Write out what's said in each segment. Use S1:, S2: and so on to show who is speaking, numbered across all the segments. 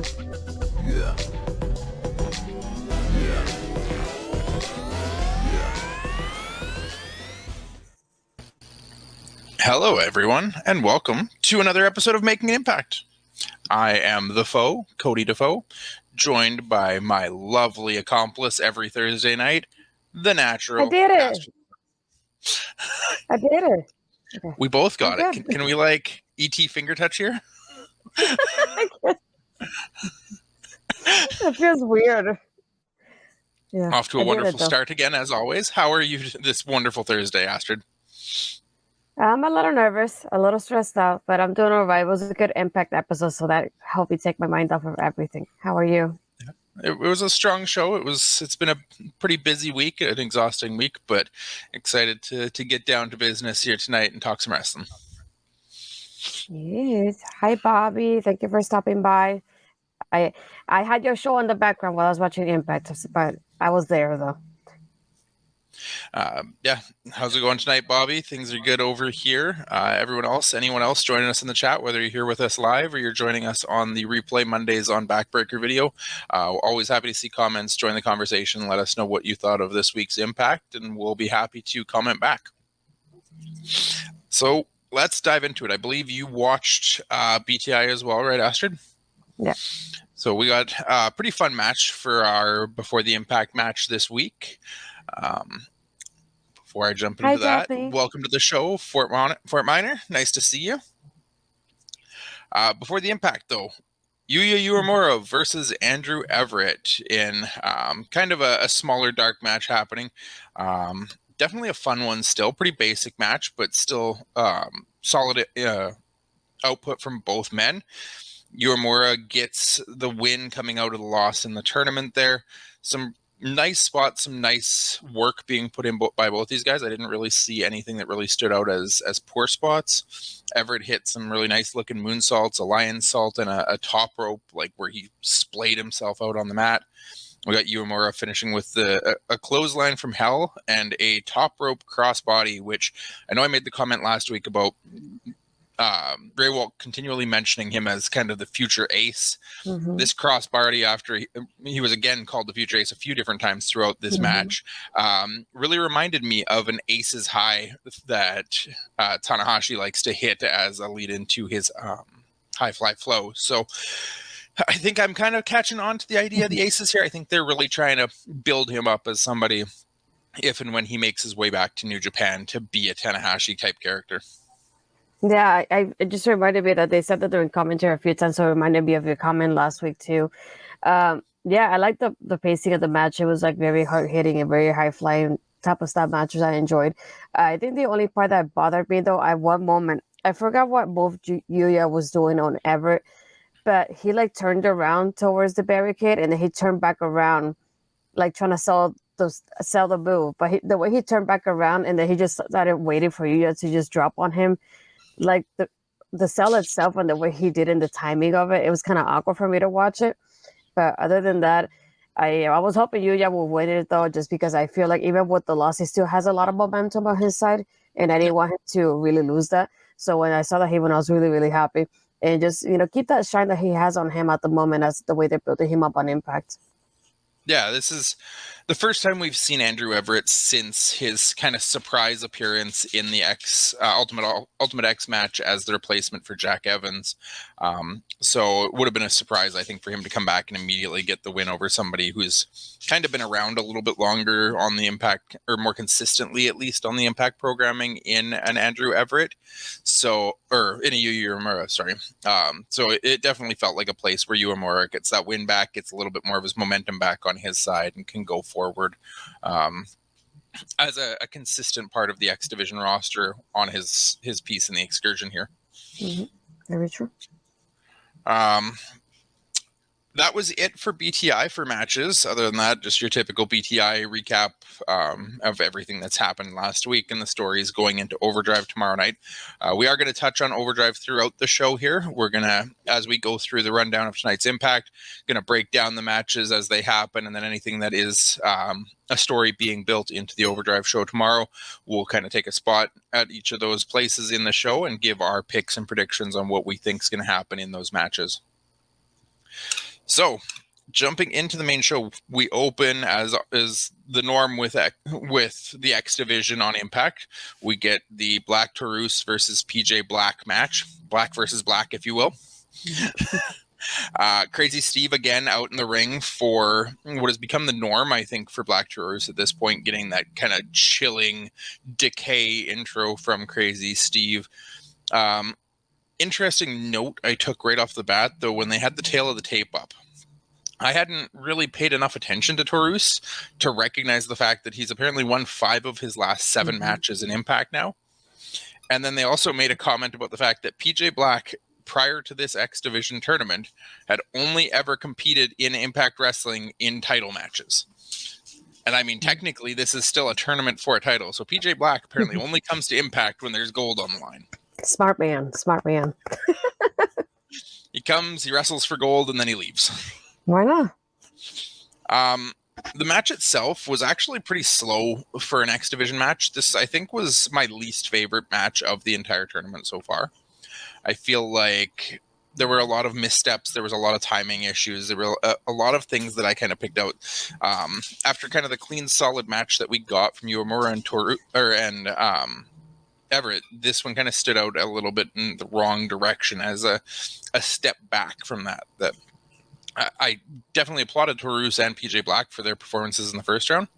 S1: Yeah. Yeah.
S2: Hello, everyone, and welcome to another episode of Making an Impact. I am the foe, Cody Defoe, joined by my lovely accomplice every Thursday night, the natural.
S3: I did it.
S2: Astrid.
S3: I did it. Okay.
S2: We both got
S3: I'm
S2: it. Can we like ET finger touch here?
S3: It feels weird. Yeah.
S2: Off to a wonderful start again, as always. How are you this wonderful Thursday, Astrid?
S3: I'm a little nervous, a little stressed out, but I'm doing all right. It was a good Impact episode, so that helped me take my mind off of everything. How are you?
S2: It was a strong show. It's been a pretty busy week, an exhausting week, but excited to get down to business here tonight and talk some wrestling.
S3: Yes. Hi, Bobby. Thank you for stopping by. I had your show in the background while I was watching Impact, but I was there though.
S2: Yeah, how's it going tonight, Bobby? Things are good over here. Anyone else joining us in the chat, whether you're here with us live or you're joining us on the replay Mondays on Backbreaker Video. Always happy to see comments, join the conversation, let us know what you thought of this week's Impact, and we'll be happy to comment back. So let's dive into it. I believe you watched BTI as well, right, Astrid?
S3: Yeah.
S2: So we got a pretty fun match for our Before the Impact match this week. Before I jump into that, welcome to the show, Fort Minor. Nice to see you. Before the Impact, though, Yuya Uemura versus Andrew Everett in kind of a smaller, dark match happening. Definitely a fun one still. Pretty basic match, but still solid output from both men. Uemura gets the win coming out of the loss in the tournament there. Some nice spots, some nice work being put in by both these guys. I didn't really see anything that really stood out as poor spots. Everett hit some really nice looking moonsaults, a lion salt, and a top rope, like where he splayed himself out on the mat. We got Uemura finishing with a clothesline from hell and a top rope crossbody, which I know I made the comment last week about Ray Walt continually mentioning him as kind of the future ace. Mm-hmm. This crossbody, after he was again called the future ace a few different times throughout this match, really reminded me of an ace's high that Tanahashi likes to hit as a lead into his high fly flow. So I think I'm kind of catching on to the idea of the aces here. I think they're really trying to build him up as somebody, if and when he makes his way back to New Japan, to be a Tanahashi type character.
S3: Yeah, it just reminded me that they said that during commentary a few times, so it reminded me of your comment last week too. Yeah, I like the pacing of the match. It was like very hard hitting and very high flying type of style matches I enjoyed. I think the only part that bothered me though, at one moment, I forgot what move Yuya was doing on Everett, but he like turned around towards the barricade and then he turned back around, like trying to sell the move. But the way he turned back around and then he just started waiting for Yuya to just drop on him. Like the sell itself and the way he did in the timing of it, it was kind of awkward for me to watch it. But other than that, I was hoping Yuya would win it though, just because I feel like even with the loss, he still has a lot of momentum on his side, and I didn't want him to really lose that. So when I saw that he won, I was really, really happy. And just keep that shine that he has on him at the moment as the way they're building him up on Impact.
S2: Yeah, this is the first time we've seen Andrew Everett since his kind of surprise appearance in the Ultimate X match as the replacement for Jack Evans. So it would have been a surprise, I think, for him to come back and immediately get the win over somebody who's kind of been around a little bit longer on the Impact, or more consistently at least on the Impact programming, in an Andrew Everett. Or in a Yuya Uemura, sorry. So it definitely felt like a place where Uemura gets that win back, gets a little bit more of his momentum back on his side, and can go forward as a consistent part of the X Division roster on his piece in the Excursion here.
S3: Mm-hmm. Very true.
S2: That was it for BTI for matches. Other than that, just your typical BTI recap of everything that's happened last week and the stories going into Overdrive tomorrow night. We are going to touch on Overdrive throughout the show here. We're going to, as we go through the rundown of tonight's Impact, going to break down the matches as they happen, and then anything that is a story being built into the Overdrive show tomorrow, we'll kind of take a spot at each of those places in the show and give our picks and predictions on what we think is going to happen in those matches. So, jumping into the main show, we open as is the norm with the X Division on Impact. We get the Black Taurus versus PJ Black match, Black versus Black, if you will. Crazy Steve again out in the ring for what has become the norm, I think, for Black Taurus at this point, getting that kind of chilling decay intro from Crazy Steve. Interesting note I took right off the bat, though, when they had the tail of the tape up. I hadn't really paid enough attention to Taurus to recognize the fact that he's apparently won 5 of his last 7 matches in Impact now. And then they also made a comment about the fact that PJ Black, prior to this X Division tournament, had only ever competed in Impact Wrestling in title matches. And I mean, technically, this is still a tournament for a title. So PJ Black apparently only comes to Impact when there's gold on the line.
S3: Smart man.
S2: He comes, he wrestles for gold, and then he leaves.
S3: Why not?
S2: The match itself was actually pretty slow for an X Division match. This, I think, was my least favorite match of the entire tournament so far. I feel like there were a lot of missteps. There was a lot of timing issues. There were a lot of things that I kind of picked out after kind of the clean, solid match that we got from Uemura and Everett. This one kind of stood out a little bit in the wrong direction as a step back from that. I definitely applauded Taurus and PJ Black for their performances in the first round.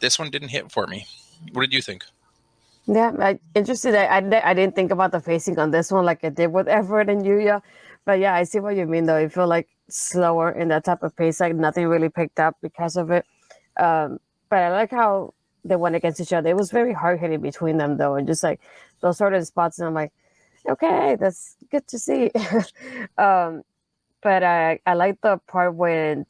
S2: This one didn't hit for me. What did you think?
S3: Yeah, interesting. I didn't think about the facing on this one like I did with Everett and Yuya. But yeah, I see what you mean, though. I feel like slower in that type of pace, like nothing really picked up because of it. But I like how they went against each other. It was very hard-hitting between them, though. And just like those sort of spots, and I'm like, okay, that's good to see. But I like the part when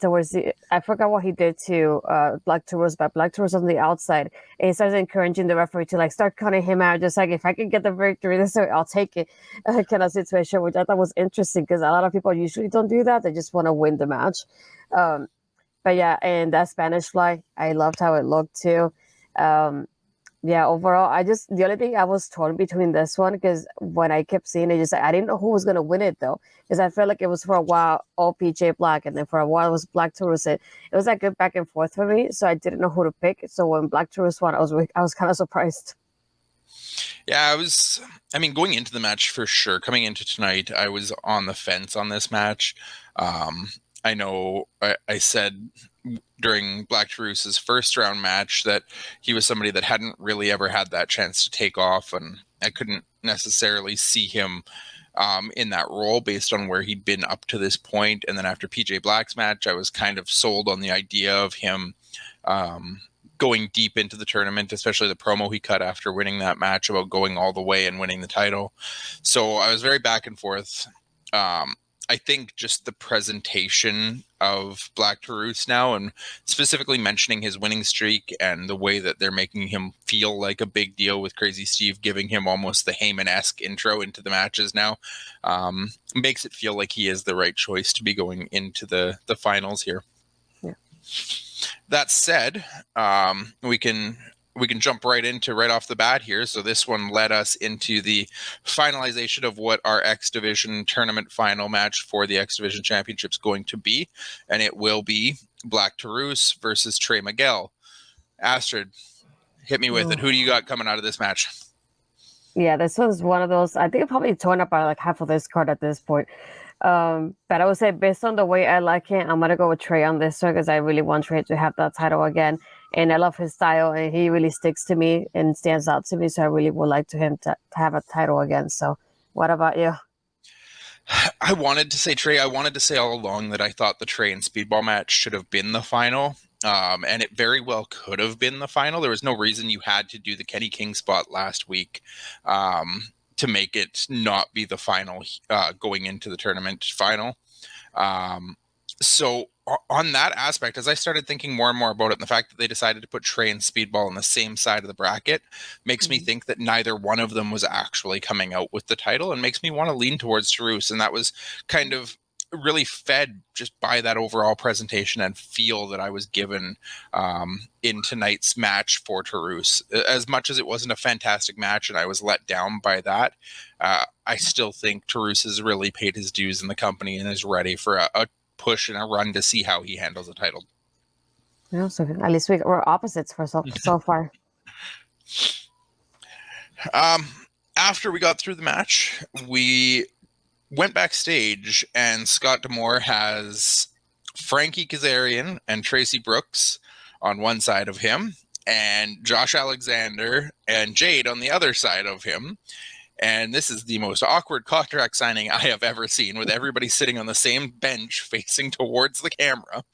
S3: I forgot what he did to Black Taurus, but Black Taurus on the outside, and he starts encouraging the referee to like start cutting him out, just like if I can get the victory, this way I'll take it, kind of situation, which I thought was interesting because a lot of people usually don't do that; they just want to win the match. But yeah, and that Spanish fly, I loved how it looked too. Yeah, overall, the only thing I was torn between this one because when I kept seeing it, just I didn't know who was gonna win it though, because I felt like it was for a while all PJ Black, and then for a while it was Black Taurus. It was like good back and forth for me, so I didn't know who to pick. So when Black Taurus won, I was kind of surprised.
S2: Yeah, I mean, going into the match for sure, coming into tonight, I was on the fence on this match. I know I said during Black Taurus's first round match that he was somebody that hadn't really ever had that chance to take off, and I couldn't necessarily see him in that role based on where he'd been up to this point. And then after PJ Black's match, I was kind of sold on the idea of him going deep into the tournament, especially the promo he cut after winning that match about going all the way and winning the title. So I was very back and forth. I think just the presentation of Black Taurus now, and specifically mentioning his winning streak and the way that they're making him feel like a big deal with Crazy Steve, giving him almost the Heyman-esque intro into the matches now, makes it feel like he is the right choice to be going into the finals here.
S3: Yeah.
S2: That said, we can jump right off the bat here. So this one led us into the finalization of what our X Division tournament final match for the X Division Championship is going to be. And it will be Black Taurus versus Trey Miguel. Astrid, hit me with it. Who do you got coming out of this match?
S3: Yeah, this was one of those, I think probably torn up by like half of this card at this point. But I would say based on the way I like it, I'm going to go with Trey on this one because I really want Trey to have that title again. And I love his style, and he really sticks to me and stands out to me. So I really would like him to have a title again. So what about you?
S2: I wanted to say Trey. I wanted to say all along that I thought the Trey and Speedball match should have been the final. And it very well could have been the final. There was no reason you had to do the Kenny King spot last week to make it not be the final going into the tournament final. So on that aspect, as I started thinking more and more about it, and the fact that they decided to put Trey and Speedball on the same side of the bracket makes me think that neither one of them was actually coming out with the title, and makes me want to lean towards Taurus. And that was kind of really fed just by that overall presentation and feel that I was given in tonight's match for Taurus. As much as it wasn't a fantastic match and I was let down by that, I still think Taurus has really paid his dues in the company and is ready for a push and a run to see how he handles the title.
S3: Yeah, so at least we're opposites for so far.
S2: After we got through the match, we went backstage, and Scott D'Amore has Frankie Kazarian and Tracy Brooks on one side of him, and Josh Alexander and Jade on the other side of him. And this is the most awkward contract signing I have ever seen, with everybody sitting on the same bench facing towards the camera,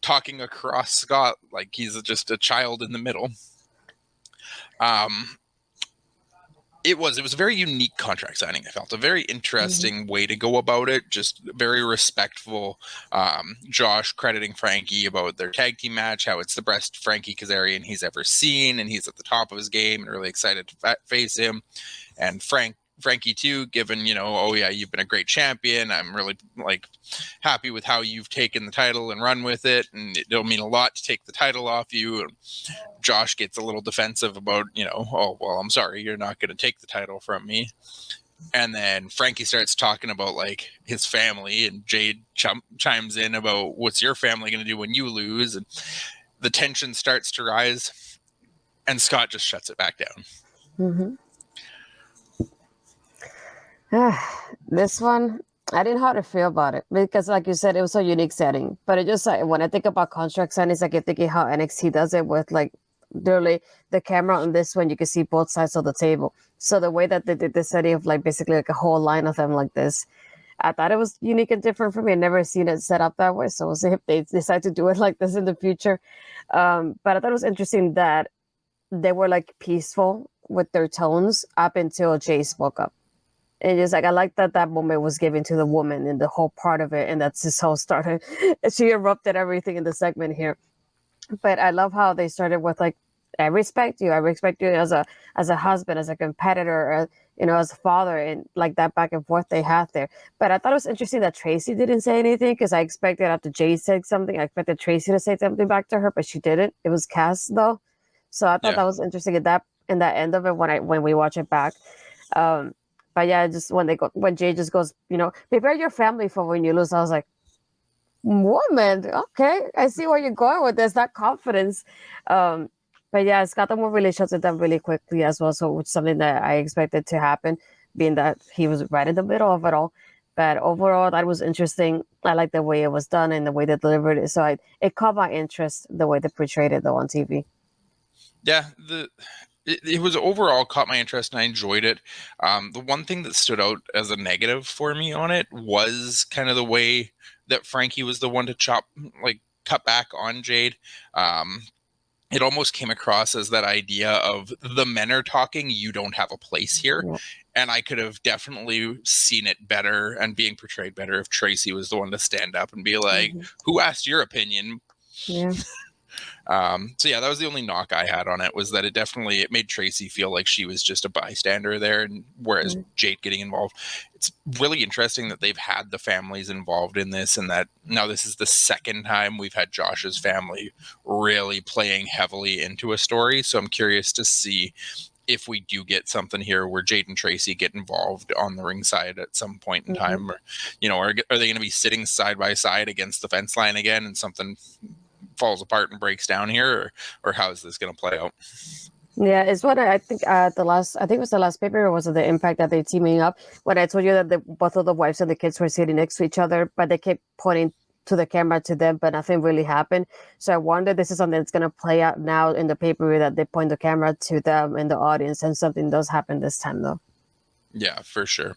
S2: talking across Scott like he's just a child in the middle. It was a very unique contract signing. I felt a very interesting way to go about it. Just very respectful. Josh crediting Frankie about their tag team match, how it's the best Frankie Kazarian he's ever seen, and he's at the top of his game and really excited to face him. And Frankie too, given, oh yeah, you've been a great champion. I'm really happy with how you've taken the title and run with it, and it'll mean a lot to take the title off you. And Josh gets a little defensive about, oh, well, I'm sorry, you're not going to take the title from me. And then Frankie starts talking about his family, and Jade chimes in about what's your family going to do when you lose. And the tension starts to rise, and Scott just shuts it back down.
S3: Mm-hmm. This one, I didn't know how to feel about it, because like you said, it was a unique setting. But it just when I think about contract signings, I keep thinking how NXT does it with literally the camera on this one, you can see both sides of the table. So the way that they did the setting of basically a whole line of them like this, I thought it was unique and different for me. I'd never seen it set up that way. So we'll see if they decide to do it like this in the future. But I thought it was interesting that they were peaceful with their tones up until Jay spoke up. And just I like that moment was given to the woman and the whole part of it. And that's just how it started. She erupted everything in the segment here. But I love how they started with I respect you. I respect you as a husband, as a competitor, as a father, and that back and forth they had there. But I thought it was interesting that Tracy didn't say anything, because I expected after Jay said something, I expected Tracy to say something back to her, but she didn't. It was Cass though. So I thought that was interesting in that end of it when we watch it back. But yeah, just when Jay just goes, prepare your family for when you lose. I was like, woman, okay, I see where you're going with this. That confidence. But yeah, Scott D'Amore really shuts it down really quickly as well. So which is something that I expected to happen, being that he was right in the middle of it all. But overall, that was interesting. I like the way it was done and the way they delivered it. So it caught my interest the way they portrayed it though on TV.
S2: Yeah, it was overall caught my interest, and I enjoyed it. The one thing that stood out as a negative for me on it was kind of the way that Frankie was the one to cut back on Jade. It almost came across as that idea of the men are talking, you don't have a place here. Yeah. And I could have definitely seen it better and being portrayed better if Tracy was the one to stand up and be like, who asked your opinion?
S3: Yeah.
S2: So yeah, that was the only knock I had on it, was that it made Tracy feel like she was just a bystander there, and whereas Jade getting involved. It's really interesting that they've had the families involved in this, and that now this is the second time we've had Josh's family really playing heavily into a story. So I'm curious to see if we do get something here where Jade and Tracy get involved on the ringside at some point in time, or are they going to be sitting side by side against the fence line again and something falls apart and breaks down here, or how is this going to play out?
S3: Yeah, it's what I think it was the last paper, or was it the Impact that they're teaming up, when I told you that both of the wives and the kids were sitting next to each other, but they kept pointing to the camera to them, but nothing really happened. So I wonder this is something that's going to play out now in the paper, that they point the camera to them in the audience, and something does happen this time though.
S2: Yeah, for sure.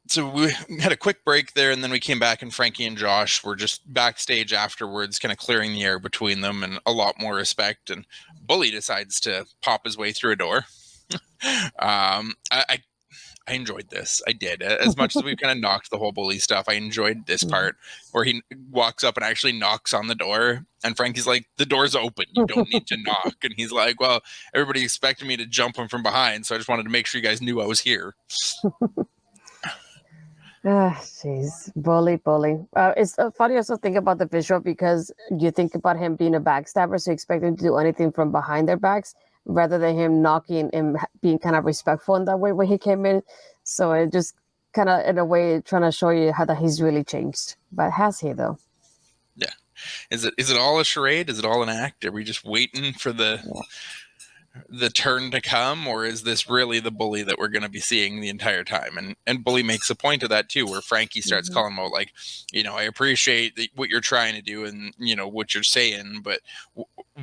S2: So we had a quick break there, and then we came back, and Frankie and Josh were just backstage afterwards, kind of clearing the air between them, and a lot more respect. And Bully decides to pop his way through a door. I enjoyed this. I did. As much as we've kind of knocked the whole Bully stuff, I enjoyed this part where he walks up and actually knocks on the door, and Frankie's like, the door's open, you don't need to knock. And he's like, well, everybody expected me to jump him from behind, so I just wanted to make sure you guys knew I was here.
S3: Jeez, bully. It's funny also think about the visual, because you think about him being a backstabber, so you expect him to do anything from behind their backs rather than him knocking and being kind of respectful in that way when he came in. So it just kind of in a way trying to show you how that he's really changed. But has he though?
S2: Yeah. Is it all a charade? Is it all an act? Are we just waiting for the turn to come, or is this really the bully that we're going to be seeing the entire time? And bully makes a point of that too, where Frankie starts calling him out like, I appreciate what you're trying to do and what you're saying, but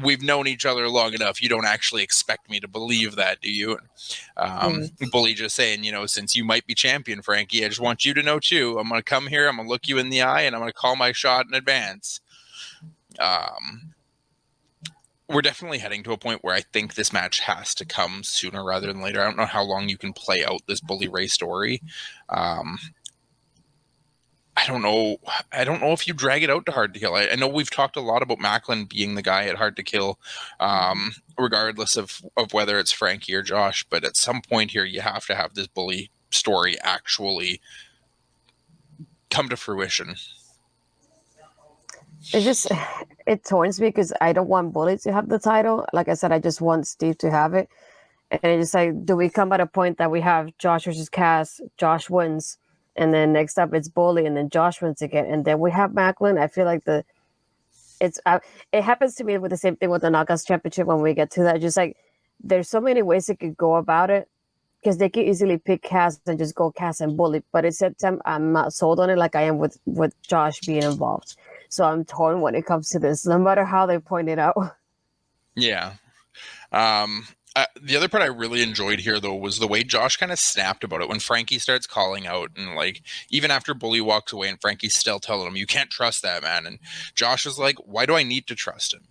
S2: we've known each other long enough. You don't actually expect me to believe that, do you? Bully just saying, since you might be champion, Frankie, I just want you to know too, I'm going to come here, I'm going to look you in the eye, and I'm going to call my shot in advance. We're definitely heading to a point where I think this match has to come sooner rather than later. I don't know how long you can play out this Bully Ray story. I don't know if you drag it out to Hard to Kill. I know we've talked a lot about Maclan being the guy at Hard to Kill, regardless of whether it's Frankie or Josh. But at some point here, you have to have this Bully story actually come to fruition.
S3: It taunts me because I don't want Bully to have the title. Like I said, I just want Steve to have it. And it's just like, do we come at a point that we have Josh versus Cass, Josh wins, and then next up it's Bully, and then Josh wins again, and then we have Maclan? I feel like it happens to me with the same thing with the Knockouts Championship when we get to that. Just like, there's so many ways they could go about it, because they could easily pick Cass and just go Cass and Bully. But at the same time, I'm not sold on it like I am with Josh being involved. So I'm torn when it comes to this, no matter how they point it out.
S2: Yeah. The other part I really enjoyed here, though, was the way Josh kind of snapped about it when Frankie starts calling out, and like, even after Bully walks away and Frankie's still telling him, you can't trust that man. And Josh is like, why do I need to trust him?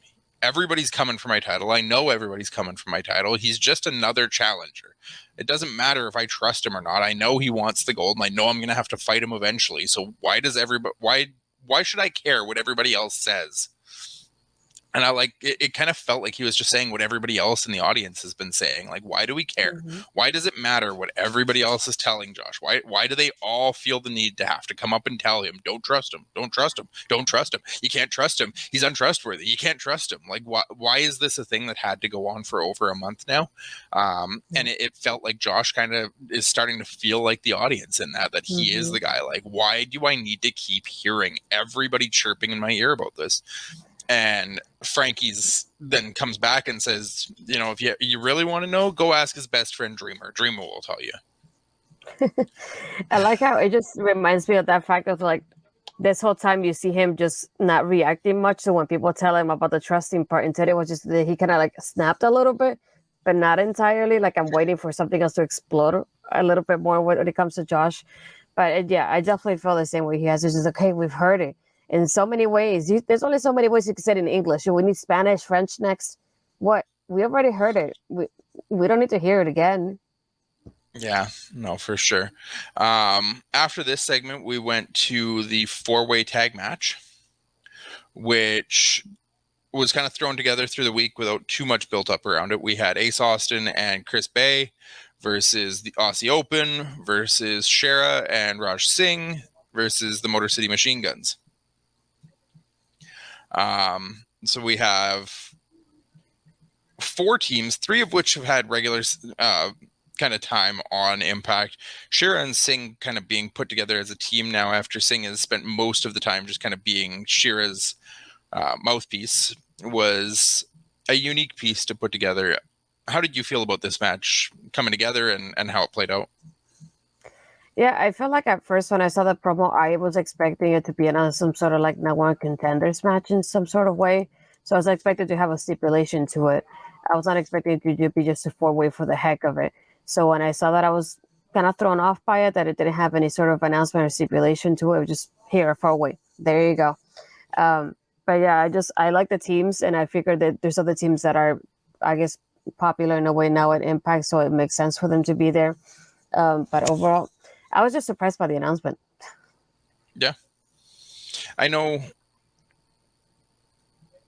S2: Everybody's coming for my title. I know everybody's coming for my title. He's just another challenger. It doesn't matter if I trust him or not. I know he wants the gold, and I know I'm going to have to fight him eventually. So why should I care what everybody else says? And it kind of felt like he was just saying what everybody else in the audience has been saying. Like, why do we care? Why does it matter what everybody else is telling Josh? Why do they all feel the need to have to come up and tell him, don't trust him, don't trust him, don't trust him. You can't trust him. He's untrustworthy. You can't trust him. Like, why is this a thing that had to go on for over a month now? And it felt like Josh kind of is starting to feel like the audience in that he is the guy. Like, why do I need to keep hearing everybody chirping in my ear about this? And Frankie's then comes back and says, if you really want to know, go ask his best friend Dreamer. Dreamer will tell you.
S3: I like how it just reminds me of that fact of like, this whole time you see him just not reacting much. So when people tell him about the trusting part, instead it was just that he kind of like snapped a little bit, but not entirely. Like, I'm waiting for something else to explode a little bit more when it comes to Josh. But yeah, I definitely feel the same way he has. It's just okay, we've heard it in so many ways. There's only so many ways you can say it in English. We need Spanish, French next. What? We already heard it. We don't need to hear it again.
S2: Yeah, no, for sure. After this segment, we went to the 4-way tag match, which was kind of thrown together through the week without too much built up around it. We had Ace Austin and Chris Bay versus the Aussie Open versus Shera and Raj Singh versus the Motor City Machine Guns. So we have 4 teams, 3 of which have had regular kind of time on Impact. Shera and Singh kind of being put together as a team now after Singh has spent most of the time just kind of being Shera's mouthpiece. Was a unique piece to put together. How did you feel about this match coming together and how it played out?
S3: Yeah, I felt like at first when I saw the promo, I was expecting it to be some sort of like number one contenders match in some sort of way. So I was expected to have a stipulation to it. I was not expecting it to be just a 4-way for the heck of it. So when I saw that, I was kind of thrown off by it, that it didn't have any sort of announcement or stipulation to it. It was just here, 4-way. There you go. But yeah, I like the teams, and I figured that there's other teams that are, I guess, popular in a way now at Impact, so it makes sense for them to be there. But overall, I was just surprised by the announcement.
S2: Yeah. I know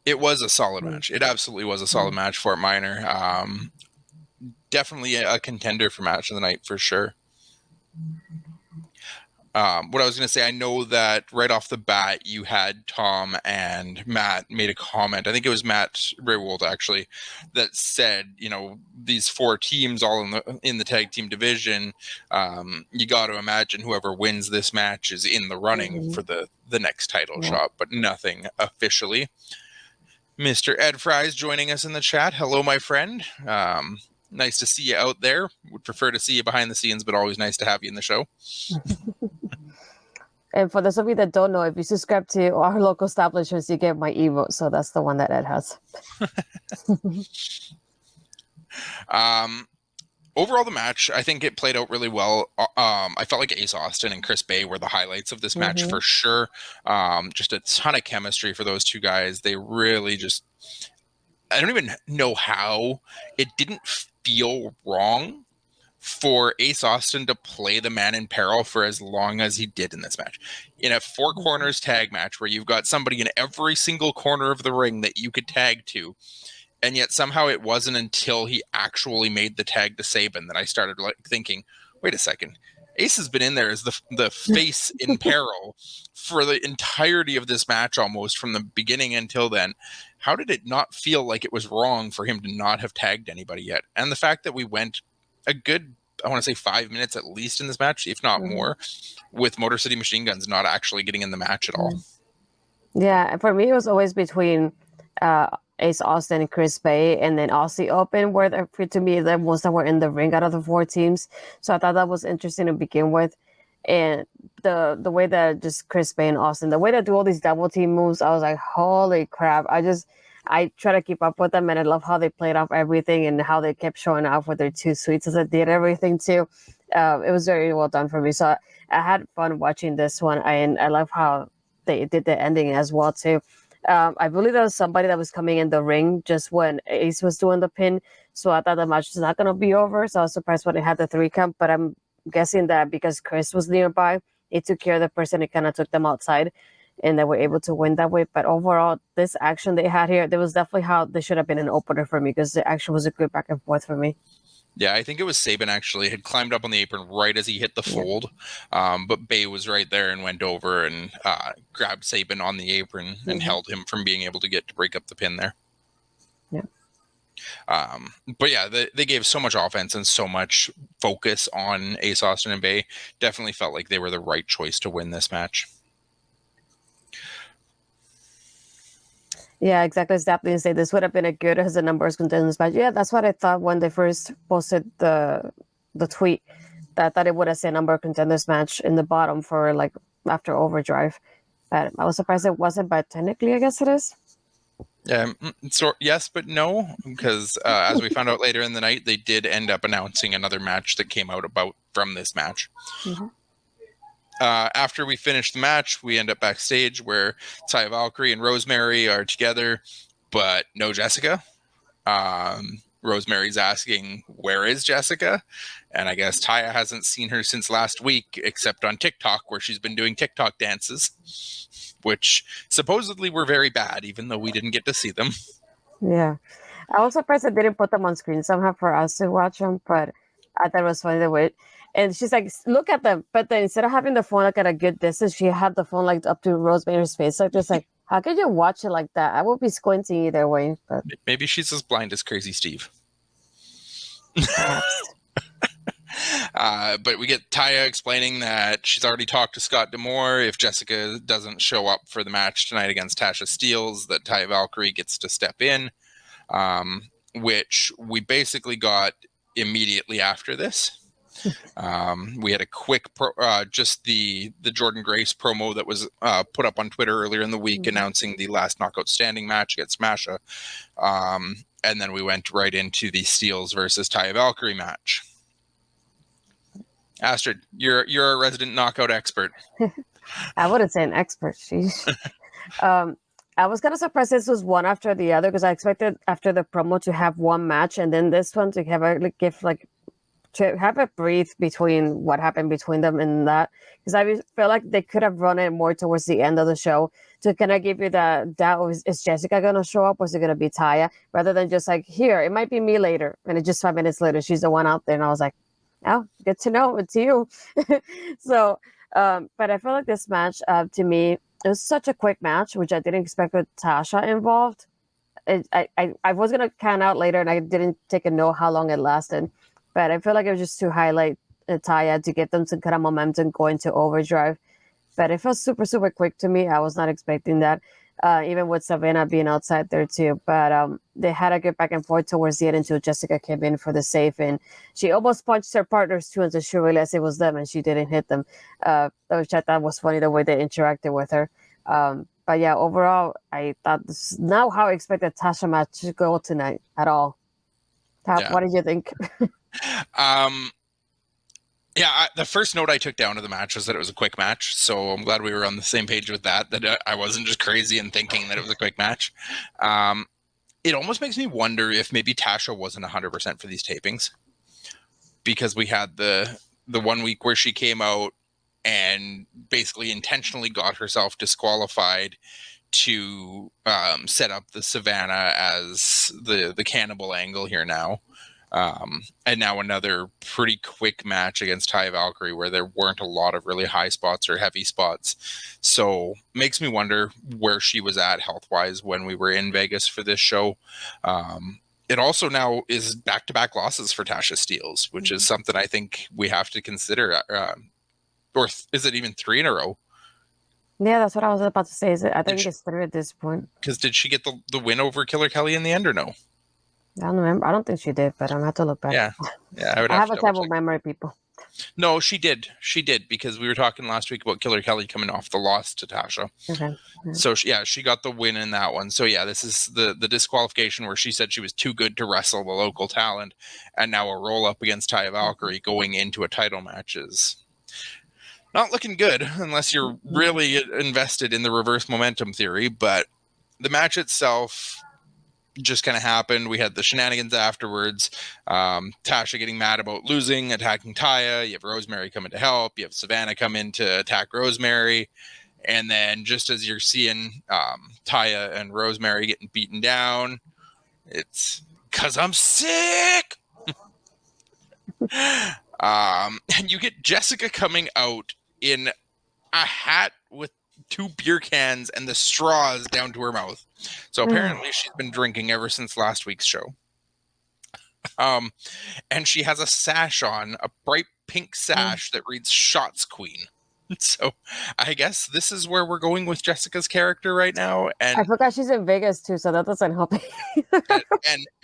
S2: it was a solid match. It absolutely was a solid match. Fort Minor. Definitely a contender for match of the night for sure. what I was going to say, I know that right off the bat, you had Tom and Matt made a comment. I think it was Matt Raywold actually that said, these 4 teams all in the tag team division. You got to imagine whoever wins this match is in the running for the next title shot, but nothing officially. Mr. Ed Fry's joining us in the chat. Hello, my friend. Nice to see you out there. Would prefer to see you behind the scenes, but always nice to have you in the show.
S3: And for those of you that don't know, if you subscribe to our local establishments, you get my emote. So that's the one that Ed has.
S2: Overall, the match, I think it played out really well. I felt like Ace Austin and Chris Bay were the highlights of this match for sure. Just a ton of chemistry for those two guys. They really just, I don't even know how it didn't feel wrong for Ace Austin to play the man in peril for as long as he did in this match. In a 4 corners tag match where you've got somebody in every single corner of the ring that you could tag to, and yet somehow it wasn't until he actually made the tag to Sabin that I started thinking, wait a second, Ace has been in there as the face in peril for the entirety of this match, almost from the beginning until then. How did it not feel like it was wrong for him to not have tagged anybody yet? And the fact that we went a good, I want to say 5 minutes at least in this match, if not more, with Motor City Machine Guns not actually getting in the match at all.
S3: Yeah, for me, it was always between Ace Austin and Chris Bay, and then Aussie Open were to me the ones that were in the ring out of the 4 teams. So I thought that was interesting to begin with. And the way that just Chris Bay and Austin, the way they do all these double team moves, I was like, holy crap. I try to keep up with them, and I love how they played off everything and how they kept showing off with their 2 sweets as they did everything too. It was very well done for me. So I had fun watching this one, and I love how they did the ending as well too. I believe there was somebody that was coming in the ring just when Ace was doing the pin. So I thought the match was not going to be over. So I was surprised when it had the 3 count, but I'm guessing that because Chris was nearby, it took care of the person. It kind of took them outside, and they were able to win that way. But overall, this action they had here, there was definitely how they should have been an opener for me, because the action was a good back and forth for me.
S2: Yeah, I think it was Sabin actually had climbed up on the apron right as he hit the fold, but Bay was right there and went over and grabbed Sabin on the apron and held him from being able to break up the pin there.
S3: Yeah.
S2: But yeah, they gave so much offense and so much focus on Ace Austin and Bay. Definitely felt like they were the right choice to win this match.
S3: Yeah, exactly. As Daphne said, this would have been a good as a numbers contenders match. Yeah, that's what I thought when they first posted the tweet. That I thought it would have said number contenders match in the bottom for like after Overdrive. But I was surprised it wasn't, but technically I guess it is.
S2: So yes, but no, because as we found out later in the night, they did end up announcing another match that came out from this match. After we finish the match, we end up backstage where Taya Valkyrie and Rosemary are together, but no Jessica. Rosemary's asking, where is Jessica? And I guess Taya hasn't seen her since last week, except on TikTok, where she's been doing TikTok dances, which supposedly were very bad, even though we didn't get to see them.
S3: Yeah. I was surprised they didn't put them on screen somehow for us to watch them, but I thought it was funny the way. And she's like, look at them. But then instead of having the phone like at a good distance, she had the phone like up to Rosemary's face. So just like, how could you watch it like that? I would be squinting either way. But
S2: maybe she's as blind as Crazy Steve.
S3: Perhaps.
S2: But we get Taya explaining that she's already talked to Scott D'Amore. If Jessica doesn't show up for the match tonight against Tasha Steelz, that Taya Valkyrie gets to step in, which we basically got immediately after this. We had a quick just the Jordan Grace promo that was put up on Twitter earlier in the week announcing the last knockout standing match against Masha, and then we went right into the Steelz versus Taya Valkyrie match. Astrid, you're a resident knockout expert.
S3: I wouldn't say an expert. Sheesh. I was kind of surprised this was one after the other, because I expected after the promo to have one match and then this one to have to have a breathe between what happened between them and that, because I feel like they could have run it more towards the end of the show to kind of give you the doubt, is Jessica going to show up or is it going to be Taya, rather than just like, here, it might be me later, and it's just 5 minutes later she's the one out there, and I was like, Oh, good to know. It's you. So, but I feel like this match, to me, it was such a quick match, which I didn't expect with Tasha involved. I was gonna count out later, and I didn't take a note how long it lasted, but I feel like it was just to highlight Taya to get them some kind of momentum going to Overdrive. But it felt super super quick to me. I was not expecting that, even with Savannah being outside there too. But they had a good back and forth towards the end until Jessica came in for the save, and she almost punched her partners too until she realized it was them, and she didn't hit them. Which I thought was funny the way they interacted with her. But yeah, overall, I thought this is not how I expected Tasha match to go tonight at all. Tap,
S2: Yeah.
S3: what did you think?
S2: Yeah, the first note I took down of the match was that it was a quick match. So I'm glad we were on the same page with that, that I wasn't just crazy and thinking that it was a quick match. It almost makes me wonder if maybe Tasha wasn't 100% for these tapings, because we had the 1 week where she came out and basically intentionally got herself disqualified to set up the Savannah as the cannibal angle here now. And now another pretty quick match against Taya Valkyrie where there weren't a lot of really high spots or heavy spots. So makes me wonder where she was at health-wise when we were in Vegas for this show. It also now is back-to-back losses for Tasha Steelz, which is something I think we have to consider. Or is it even 3 in a row?
S3: Yeah, that's what I was about to say. I think it's 3 at this point.
S2: Because did she get the win over Killer Kelly in the end or no?
S3: I don't remember. I don't think she did, but I'm gonna have to look back.
S2: Yeah, I would
S3: I
S2: have
S3: have
S2: to
S3: a
S2: double
S3: terrible
S2: check.
S3: memory, people.
S2: No, she did. She did, because we were talking last week about Killer Kelly coming off the loss to Tasha.
S3: Okay.
S2: So she got the win in that one. So yeah, this is the disqualification where she said she was too good to wrestle the local talent, and now a roll up against Taya Valkyrie going into a title match is not looking good unless you're really invested in the reverse momentum theory. But the match itself just kind of happened. We had the shenanigans afterwards. Tasha getting mad about losing, attacking Taya. You have Rosemary coming to help. You have Savannah come in to attack Rosemary. And then just as you're seeing Taya and Rosemary getting beaten down, it's because I'm sick. And you get Jessica coming out in a hat with 2 beer cans and the straws down to her mouth. So apparently she's been drinking ever since last week's show. And she has a sash on, a bright pink sash that reads Shots Queen. So I guess this is where we're going with Jessica's character right now. And
S3: I forgot she's in Vegas too, so that doesn't help.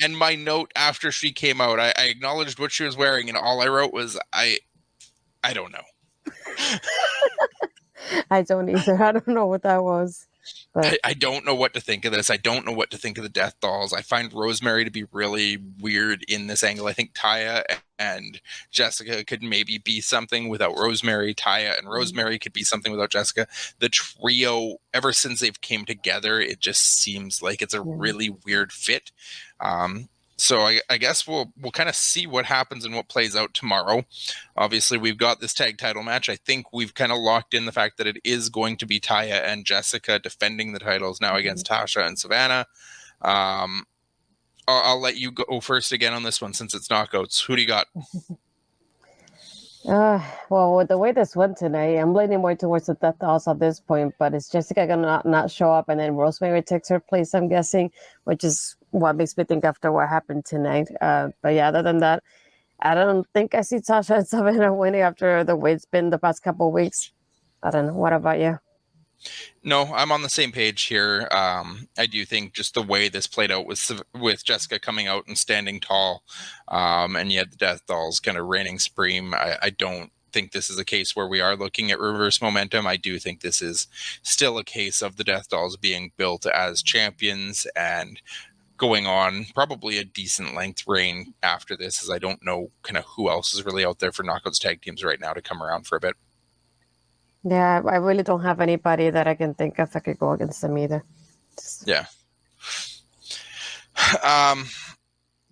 S2: and my note after she came out, I acknowledged what she was wearing, and all I wrote was I don't know.
S3: I don't either. I don't know what that was. But
S2: I don't know what to think of this. I don't know what to think of the Death Dolls. I find Rosemary to be really weird in this angle. I think Taya and Jessica could maybe be something without Rosemary. Taya and Rosemary could be something without Jessica. The trio, ever since they've came together, it just seems like it's a really weird fit. So I guess we'll kind of see what happens and what plays out tomorrow. Obviously, we've got this tag title match. I think we've kind of locked in the fact that it is going to be Taya and Jessica defending the titles now against Tasha and Savannah. I'll let you go first again on this one since it's knockouts. Who do you got?
S3: well, with the way this went tonight, I'm leaning more towards the Death Dolls at this point. But is Jessica gonna not show up, and then Rosemary takes her place? I'm guessing, which is what makes me think after what happened tonight. But yeah, other than that, I don't think I see Tasha and Savannah winning after the way it's been the past couple of weeks. I don't know. What about you?
S2: No, I'm on the same page here. I do think just the way this played out with Jessica coming out and standing tall, and yet the Death Dolls kind of reigning supreme. I don't think this is a case where we are looking at reverse momentum. I do think this is still a case of the Death Dolls being built as champions and going on probably a decent length reign after this, as I don't know kind of who else is really out there for knockouts tag teams right now to come around for a bit.
S3: Yeah, I really don't have anybody that I can think of that could go against them either.
S2: Yeah.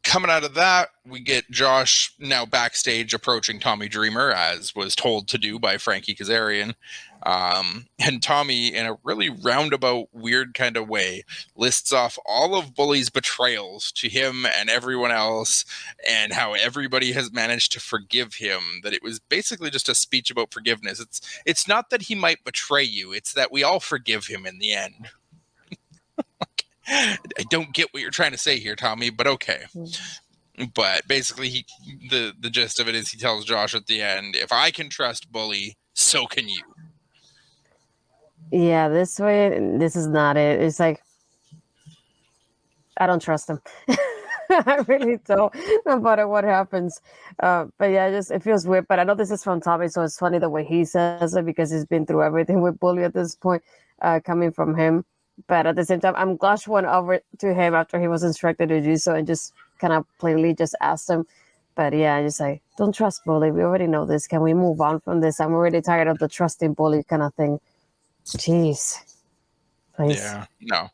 S2: Coming out of that, we get Josh now backstage approaching Tommy Dreamer, as was told to do by Frankie Kazarian. And Tommy, in a really roundabout, weird kind of way, lists off all of Bully's betrayals to him and everyone else, and how everybody has managed to forgive him, that it was basically just a speech about forgiveness. It's not that he might betray you, it's that we all forgive him in the end. I don't get what you're trying to say here, Tommy, but okay. But basically, the gist of it is he tells Josh at the end, if I can trust Bully, so can you.
S3: Yeah, this way, this is not it. It's like, I don't trust him. I really don't, no matter what happens. But yeah, it feels weird. But I know this is from Tommy, so it's funny the way he says it because he's been through everything with Bully at this point, coming from him. But at the same time, I'm glad she went over to him after he was instructed to do so and just kind of plainly just asked him. But yeah, I just like, don't trust Bully. We already know this. Can we move on from this? I'm already tired of the trusting Bully kind of thing. Jeez. Please.
S2: Yeah, no.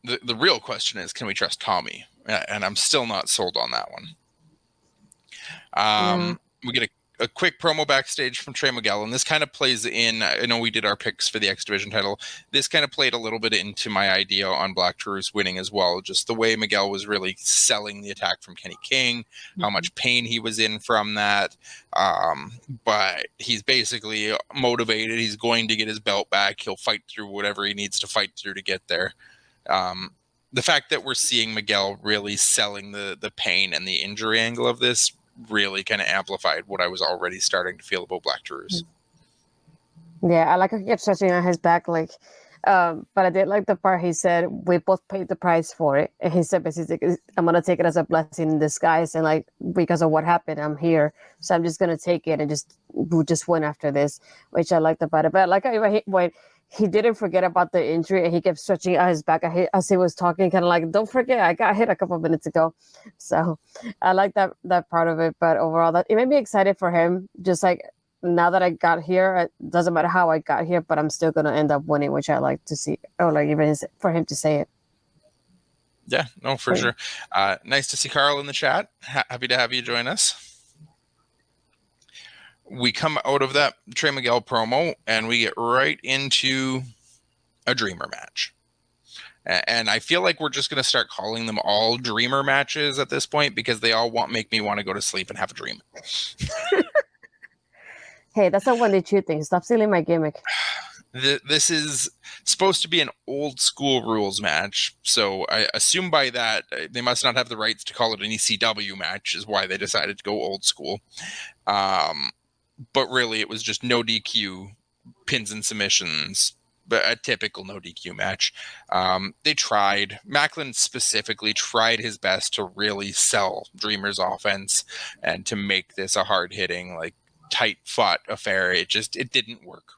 S2: The real question is, can we trust Tommy? And I'm still not sold on that one. We get a quick promo backstage from Trey Miguel, and this kind of plays in. I know we did our picks for the X Division title. This kind of played a little bit into my idea on Black Taurus winning as well. Just the way Miguel was really selling the attack from Kenny King, how much pain he was in from that. But he's basically motivated. He's going to get his belt back. He'll fight through whatever he needs to fight through to get there. The fact that we're seeing Miguel really selling the pain and the injury angle of this really kind of amplified what I was already starting to feel about Black Taurus.
S3: Yeah, I like how he kept stretching on his back, like, but I did like the part he said, we both paid the price for it. And he said, basically, I'm going to take it as a blessing in disguise. And like, because of what happened, I'm here. So I'm just going to take it and just win after this, which I liked about it. But like, when he didn't forget about the injury and he kept stretching out his back as he was talking, kind of like, don't forget, I got hit a couple of minutes ago. So I like that part of it. But overall, it made me excited for him. Just like, now that I got here, it doesn't matter how I got here, but I'm still going to end up winning, which I like to see, or like even for him to say it.
S2: Yeah, no, for sure. Nice to see Carl in the chat. Happy to have you join us. We come out of that Trey Miguel promo and we get right into a Dreamer match. And I feel like we're just going to start calling them all Dreamer matches at this point because they all make me want to go to sleep and have a dream.
S3: Hey, that's not when they chew things. Stop stealing my gimmick.
S2: This is supposed to be an old school rules match, so I assume by that they must not have the rights to call it an ECW match, is why they decided to go old school. But really, it was just no DQ, pins and submissions, but a typical no DQ match. They tried. Maclan specifically tried his best to really sell Dreamer's offense and to make this a hard-hitting, like, tight-fought affair. It didn't work.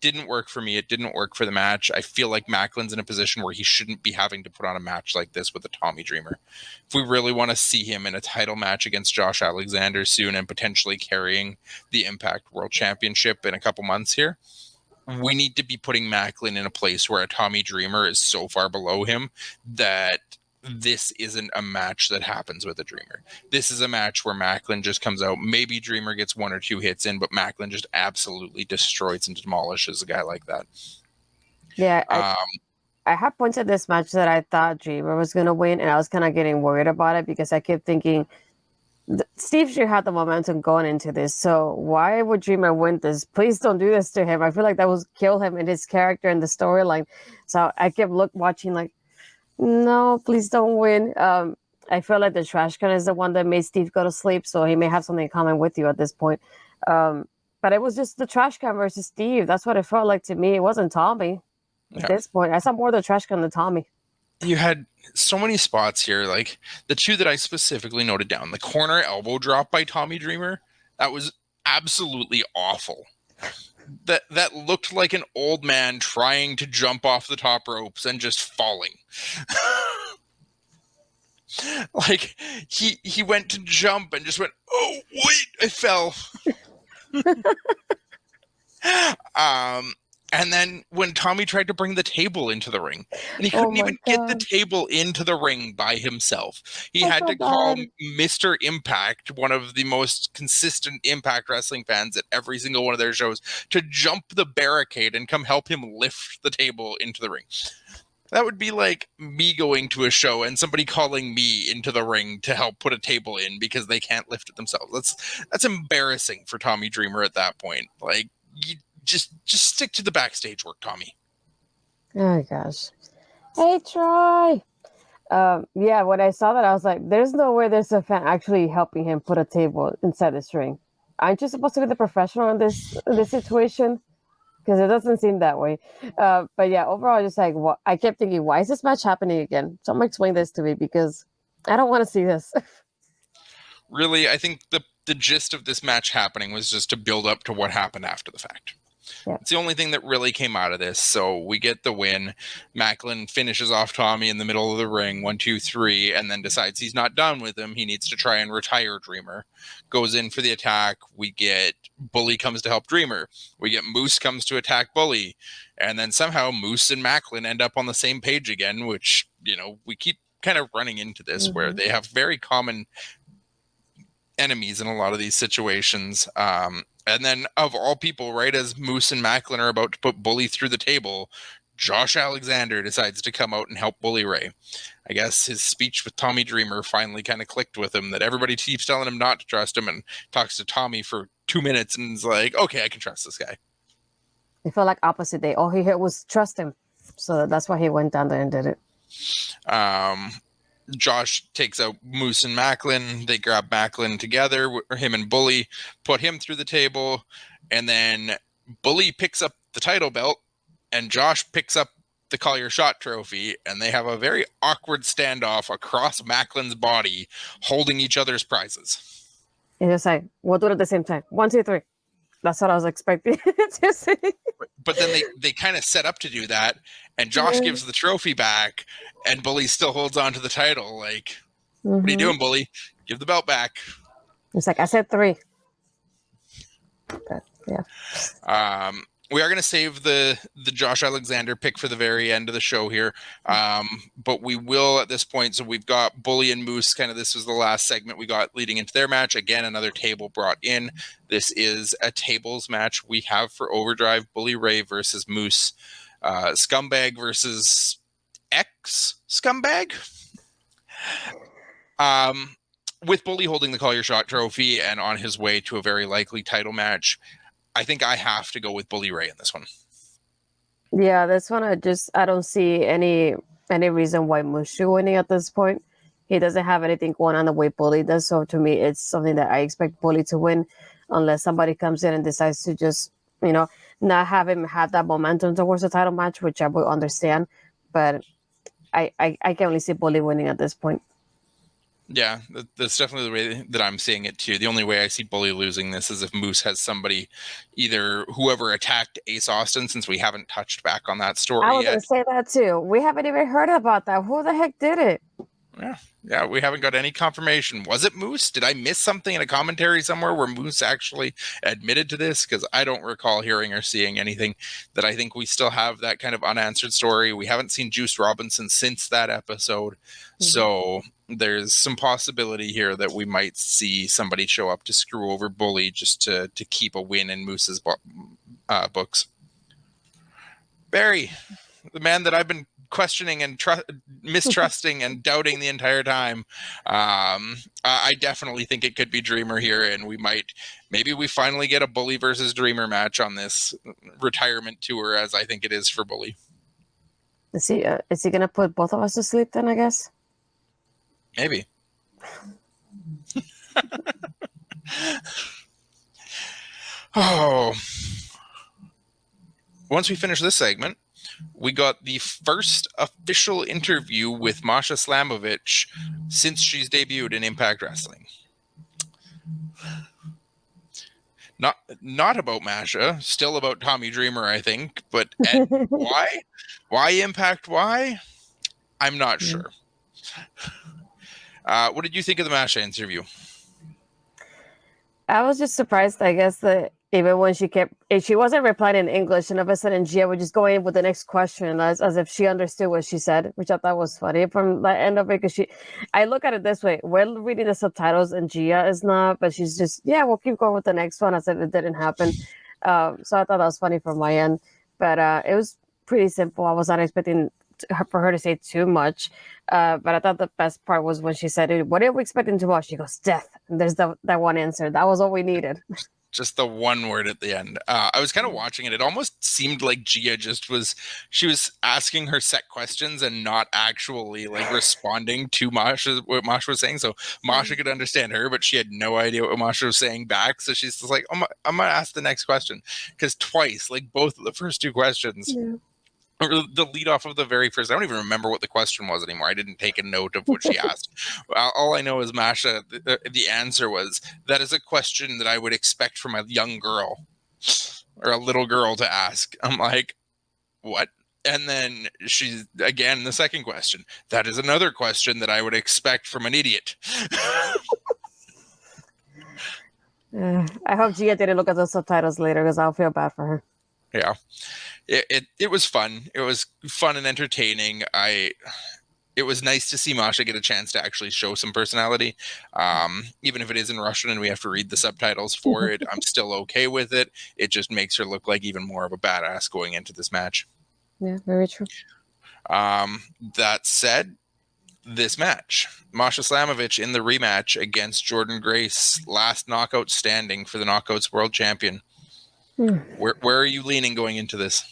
S2: Didn't work for me. It didn't work for the match. I feel like Maclan's in a position where he shouldn't be having to put on a match like this with a Tommy Dreamer. If we really want to see him in a title match against Josh Alexander soon and potentially carrying the Impact World Championship in a couple months here, we need to be putting Maclan in a place where a Tommy Dreamer is so far below him that this isn't a match that happens with a Dreamer. This is a match where Maclan just comes out. Maybe Dreamer gets one or two hits in, but Maclan just absolutely destroys and demolishes a guy like that.
S3: Yeah, I had points at this match that I thought Dreamer was going to win, and I was kind of getting worried about it because I kept thinking, Steve should have the momentum going into this, so why would Dreamer win this? Please don't do this to him. I feel like that would kill him and his character and the storyline. So I kept watching like, no, please don't win. I feel like the trash can is the one that made Steve go to sleep, so he may have something in common with you at this point. But it was just the trash can versus Steve. That's what it felt like to me. It wasn't Tommy at this point. I saw more of the trash can than Tommy.
S2: You had so many spots here, like the two that I specifically noted down. The corner elbow drop by Tommy Dreamer, that was absolutely awful. That looked like an old man trying to jump off the top ropes and just falling. Like he went to jump and just went, oh wait, I fell. And then when Tommy tried to bring the table into the ring, and he
S3: Oh
S2: couldn't
S3: my
S2: even get the
S3: god.
S2: table into the ring by himself. He
S3: I
S2: had to
S3: felt
S2: call
S3: bad.
S2: Mr. Impact, one of the most consistent Impact Wrestling fans at every single one of their shows, to jump the barricade and come help him lift the table into the ring. That would be like me going to a show and somebody calling me into the ring to help put a table in because they can't lift it themselves. That's embarrassing for Tommy Dreamer at that point. Like, you just stick to the backstage work, Tommy.
S3: Oh my gosh. Hey, Troy. Yeah, when I saw that, I was like, "There's no way there's a fan actually helping him put a table inside this ring. Aren't you supposed to be the professional in this situation? Because it doesn't seem that way." But yeah, overall, just like what I kept thinking, why is this match happening again? Someone explain this to me because I don't want to see this.
S2: Really, I think the gist of this match happening was just to build up to what happened after the fact.
S3: Yeah.
S2: It's the only thing that really came out of this. So we get the win. Maclan finishes off Tommy in the middle of the ring, 1, 2, 3, and then decides he's not done with him. He needs to try and retire Dreamer. Goes in for the attack. We get Bully comes to help Dreamer. We get Moose comes to attack Bully. And then somehow Moose and Maclan end up on the same page again, which, we keep kind of running into this where they have very common enemies in a lot of these situations. And then, of all people, right as Moose and Maclan are about to put Bully through the table, Josh Alexander decides to come out and help Bully Ray. I guess his speech with Tommy Dreamer finally kind of clicked with him, that everybody keeps telling him not to trust him, and talks to Tommy for 2 minutes and is like, okay, I can trust this guy.
S3: It felt like opposite day. All he heard was trust him, so that's why he went down there and did it.
S2: Josh takes out Moose and Maclan. They grab Maclan together, or him and Bully, put him through the table, and then Bully picks up the title belt, and Josh picks up the Call Your Shot trophy, and they have a very awkward standoff across Maclan's body, holding each other's prizes.
S3: It's just like, we'll do it at the same time. 1, 2, 3. That's what I was expecting to see.
S2: But then they kind of set up to do that, and Josh gives the trophy back, and Bully still holds on to the title. Like, what are you doing, Bully? Give the belt back.
S3: It's like, I said 3. But, yeah.
S2: We are going to save the Josh Alexander pick for the very end of the show here. But we will at this point. So we've got Bully and Moose. Kind of this was the last segment we got leading into their match. Again, another table brought in. This is a tables match we have for Overdrive. Bully Ray versus Moose. Scumbag versus X Scumbag. With Bully holding the Call Your Shot trophy and on his way to a very likely title match, I think I have to go with Bully Ray in this one.
S3: Yeah, this one I don't see any reason why Moose should winning at this point. He doesn't have anything going on the way Bully does, so to me it's something that I expect Bully to win, unless somebody comes in and decides to just not have him have that momentum towards the title match, which I would understand. But I can only see Bully winning at this point.
S2: Yeah, that's definitely the way that I'm seeing it too. The only way I see Bully losing this is if Moose has somebody, either whoever attacked Ace Austin, since we haven't touched back on that story
S3: I was
S2: yet.
S3: going to say that too. We haven't even heard about that. Who the heck did it?
S2: Yeah, we haven't got any confirmation. Was it Moose? Did I miss something in a commentary somewhere where Moose actually admitted to this? Because I don't recall hearing or seeing anything. That I think we still have that kind of unanswered story. We haven't seen Juice Robinson since that episode. So there's some possibility here that we might see somebody show up to screw over Bully just to keep a win in Moose's books. Barry, the man that I've been questioning and mistrusting and doubting the entire time. I definitely think it could be Dreamer here, and maybe we finally get a Bully versus Dreamer match on this retirement tour, as I think it is for Bully.
S3: Is he gonna put both of us to sleep then, I guess?
S2: Maybe. Oh. Once we finish this segment, we got the first official interview with Masha Slamovich since she's debuted in Impact Wrestling. Not about Masha, still about Tommy Dreamer, I think. But why? Why Impact? Why? I'm not sure. What did you think of the Masha interview?
S3: I was just surprised, I guess, that Even when she wasn't replying in English, and all of a sudden Gia would just go in with the next question as if she understood what she said, which I thought was funny from the end of it. Because I look at it this way: we're reading the subtitles, and Gia is not, but she's just, yeah, we'll keep going with the next one as if it didn't happen. So I thought that was funny from my end, but it was pretty simple. I was not expecting for her to say too much, but I thought the best part was when she said, "What are we expecting to watch?" She goes, "Death." And there's that one answer. That was all we needed.
S2: Just the one word at the end. I was kind of watching it. It almost seemed like Gia she was asking her set questions and not actually like responding to what Masha was saying. So Masha could understand her, but she had no idea what Masha was saying back. So she's just like, I'm going to ask the next question. Because twice, like both of the first two questions, or the lead off of the very first, I don't even remember what the question was anymore. I didn't take a note of what she asked. All I know is Masha, the answer was, that is a question that I would expect from a young girl or a little girl to ask. I'm like, what? And then she's, again, the second question, that is another question that I would expect from an idiot.
S3: I hope Gia didn't look at the subtitles later because I'll feel bad for her.
S2: Yeah. It was fun. It was fun and entertaining. It was nice to see Masha get a chance to actually show some personality. Even if it is in Russian and we have to read the subtitles for it, I'm still okay with it. It just makes her look like even more of a badass going into this match.
S3: Yeah, very true.
S2: That said, this match, Masha Slamovich in the rematch against Jordynne Grace, last knockout standing for the Knockouts World Champion. Where are you leaning going into this?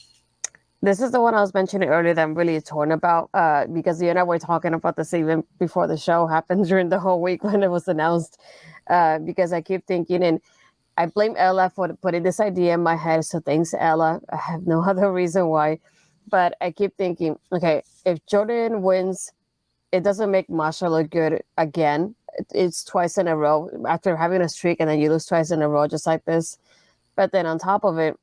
S3: This is the one I was mentioning earlier that I'm really torn about because you and I were talking about this even before the show happened during the whole week when it was announced. Because I keep thinking, and I blame Ella for putting this idea in my head. So thanks, Ella. I have no other reason why. But I keep thinking, okay, if Jordynne wins, it doesn't make Masha look good again. It's twice in a row after having a streak, and then you lose twice in a row just like this. But then on top of it,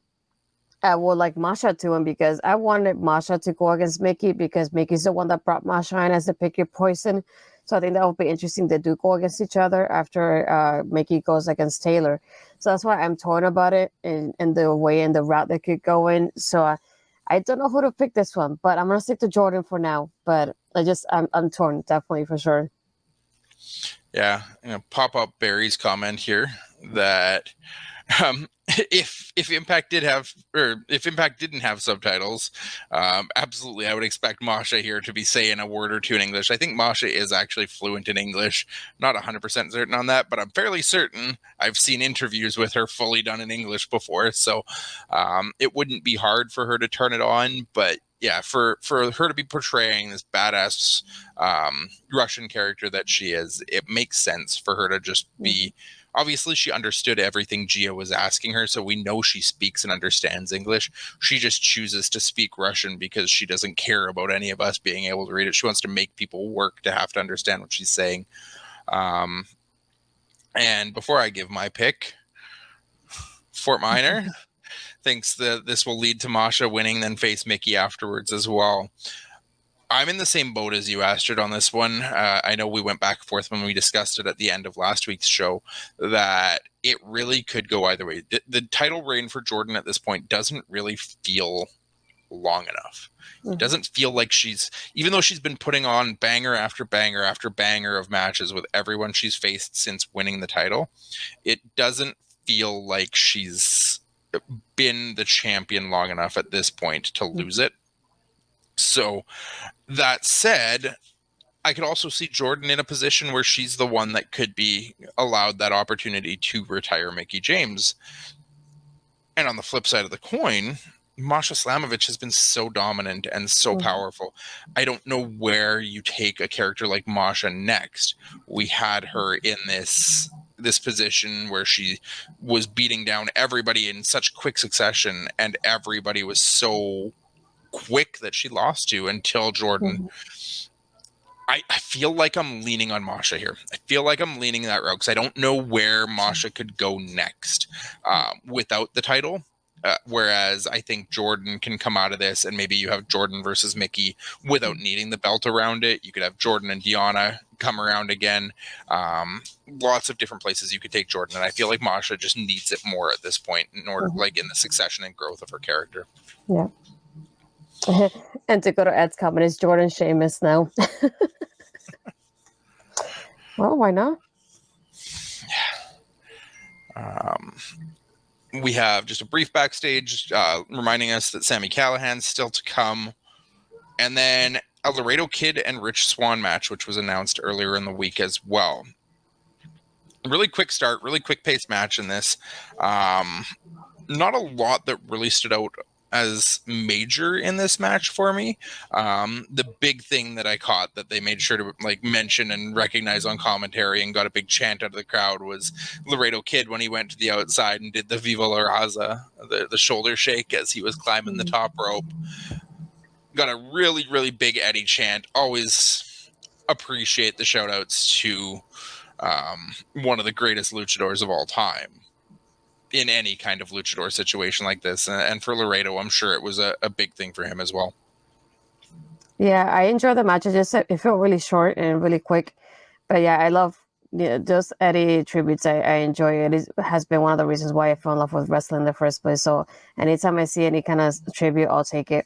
S3: I would like Masha to win because I wanted Masha to go against Mickey because Mickey's the one that brought Masha in as the pick your poison. So I think that would be interesting. They do go against each other after Mickey goes against Taylor. So that's why I'm torn about it and the way and the route they could go in. So I don't know who to pick this one, but I'm gonna stick to Jordynne for now. But I'm torn, definitely for sure.
S2: Yeah, pop up Barry's comment here that if Impact did have, or if Impact didn't have subtitles, absolutely, I would expect Masha here to be saying a word or two in English. I think Masha is actually fluent in English. Not 100% certain on that, but I'm fairly certain I've seen interviews with her fully done in English before, so it wouldn't be hard for her to turn it on. But yeah, for her to be portraying this badass Russian character that she is, it makes sense for her to just be. Obviously, she understood everything Gia was asking her, so we know she speaks and understands English. She just chooses to speak Russian because she doesn't care about any of us being able to read it. She wants to make people work to have to understand what she's saying. And before I give my pick, Fort Minor thinks that this will lead to Masha winning, then face Mickey afterwards as well. I'm in the same boat as you, Astrid, on this one. I know we went back and forth when we discussed it at the end of last week's show that it really could go either way. The title reign for Jordynne at this point doesn't really feel long enough. It doesn't feel like even though she's been putting on banger after banger after banger of matches with everyone she's faced since winning the title, it doesn't feel like she's been the champion long enough at this point to lose it. So that said, I could also see Jordynne in a position where she's the one that could be allowed that opportunity to retire Mickie James. And on the flip side of the coin, Masha Slamovich has been so dominant and so powerful. I don't know where you take a character like Masha next. We had her in this position where she was beating down everybody in such quick succession, and everybody was so quick that she lost to until Jordynne. I feel like I'm leaning on Masha here. I feel like I'm leaning that route because I don't know where Masha could go next without the title. Whereas I think Jordan can come out of this, and maybe you have Jordan versus Mickey without needing the belt around it. You could have Jordan and Deonna come around again. Lots of different places you could take Jordan, and I feel like Masha just needs it more at this point in order, like in the succession and growth of her character.
S3: Yeah. And to go to Ed's comment, is Jordan Sheamus now? Well, why not?
S2: We have just a brief backstage reminding us that Sami Callahan's still to come. And then a Laredo Kid and Rich Swann match, which was announced earlier in the week as well. Really quick start, really quick pace match in this. Not a lot that really stood out as major in this match for me. The big thing that I caught that they made sure to like mention and recognize on commentary and got a big chant out of the crowd was Laredo Kid when he went to the outside and did the Viva La Raza, the shoulder shake as he was climbing the top rope. Got a really, really big Eddie chant. Always appreciate the shout outs to one of the greatest luchadors of all time in any kind of luchador situation like this. And for Laredo, I'm sure it was a big thing for him as well.
S3: Yeah, I enjoyed the match. It felt really short and really quick. But yeah, I love just Eddie tributes. I enjoy it. It has been one of the reasons why I fell in love with wrestling in the first place. So anytime I see any kind of tribute, I'll take it.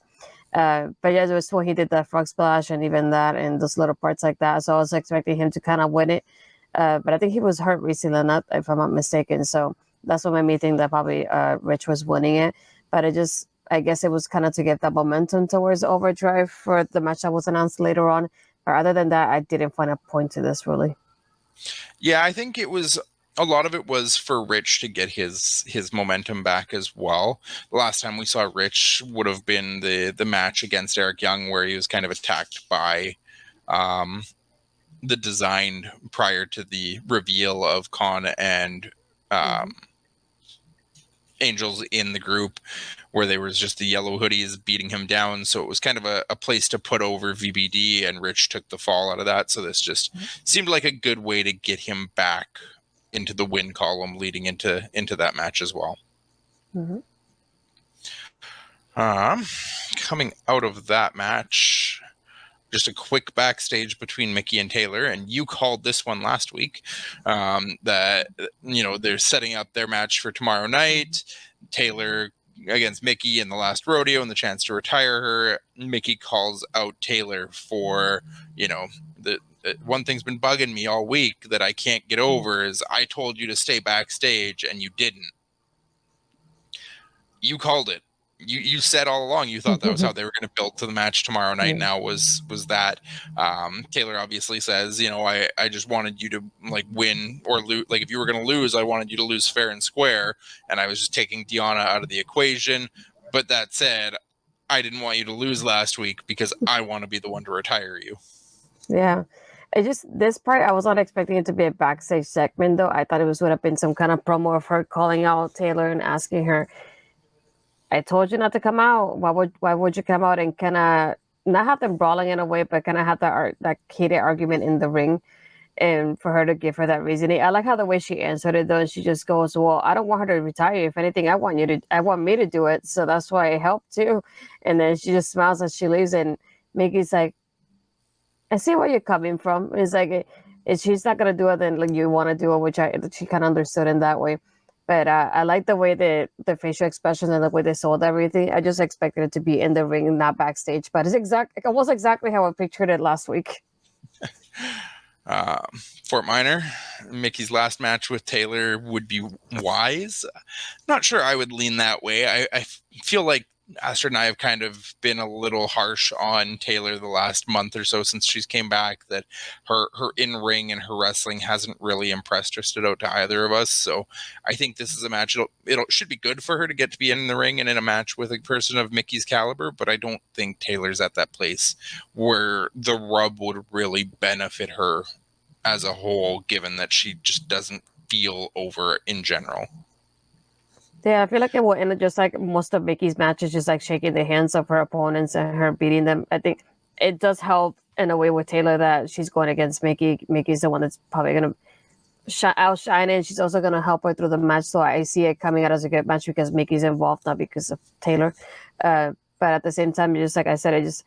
S3: But yeah, it was when he did the frog splash and even that and those little parts like that. So I was expecting him to kind of win it. But I think he was hurt recently, not if I'm not mistaken. So that's what made me think that probably Rich was winning it. But I guess it was kind of to get that momentum towards Overdrive for the match that was announced later on. But other than that, I didn't find a point to this really.
S2: Yeah, I think it was a lot of it was for Rich to get his momentum back as well. The last time we saw Rich would have been the match against Eric Young, where he was kind of attacked by the design prior to the reveal of Khan and Angels in the group, where there was just the yellow hoodies beating him down. So it was kind of a place to put over VBD, and Rich took the fall out of that. So this just seemed like a good way to get him back into the win column leading into that match as well. Coming out of that match, just a quick backstage between Mickey and Taylor, and you called this one last week, that, they're setting up their match for tomorrow night. Taylor against Mickey in the last rodeo and the chance to retire her. Mickey calls out Taylor for, the one thing's been bugging me all week that I can't get over is I told you to stay backstage and you didn't. You called it. You said all along you thought that was how they were going to build to the match tomorrow night. Now was that. Taylor obviously says, I just wanted you to like win or lose. Like if you were going to lose, I wanted you to lose fair and square, and I was just taking Deonna out of the equation. But that said, I didn't want you to lose last week because I want to be the one to retire you.
S3: Yeah. This part, I was not expecting it to be a backstage segment, though. I thought it would have been some kind of promo of her calling out Taylor and asking her, I told you not to come out. Why would you come out and kind of not have them brawling in a way, but kind of have that heated argument in the ring, and for her to give her that reasoning. I like how the way she answered it though. And she just goes, "Well, I don't want her to retire. If anything, I want me to do it. So that's why I helped too." And then she just smiles as she leaves, and Mickey's like, "I see where you're coming from." It's like if she's not gonna do it, then like you want to do it, which she kind of understood in that way. But I like the way the facial expressions and the way they sold everything. I just expected it to be in the ring and not backstage. But it was exactly how I pictured it last week.
S2: Fort Minor, Mickey's last match with Taylor would be wise. Not sure I would lean that way. I feel like Astrid and I have kind of been a little harsh on Taylor the last month or so since she's came back, that her in-ring and her wrestling hasn't really impressed or stood out to either of us. So I think this is a match. It should be good for her to get to be in the ring and in a match with a person of Mickey's caliber, but I don't think Taylor's at that place where the rub would really benefit her as a whole, given that she just doesn't feel over in general.
S3: Yeah, I feel like it will end up just like most of Mickey's matches, just like shaking the hands of her opponents and her beating them. I think it does help in a way with Taylor that she's going against Mickey. Mickey's the one that's probably going to outshine it. She's also gonna help her through the match. So I see it coming out as a good match because Mickey's involved, not because of Taylor. But at the same time, just like I said, I just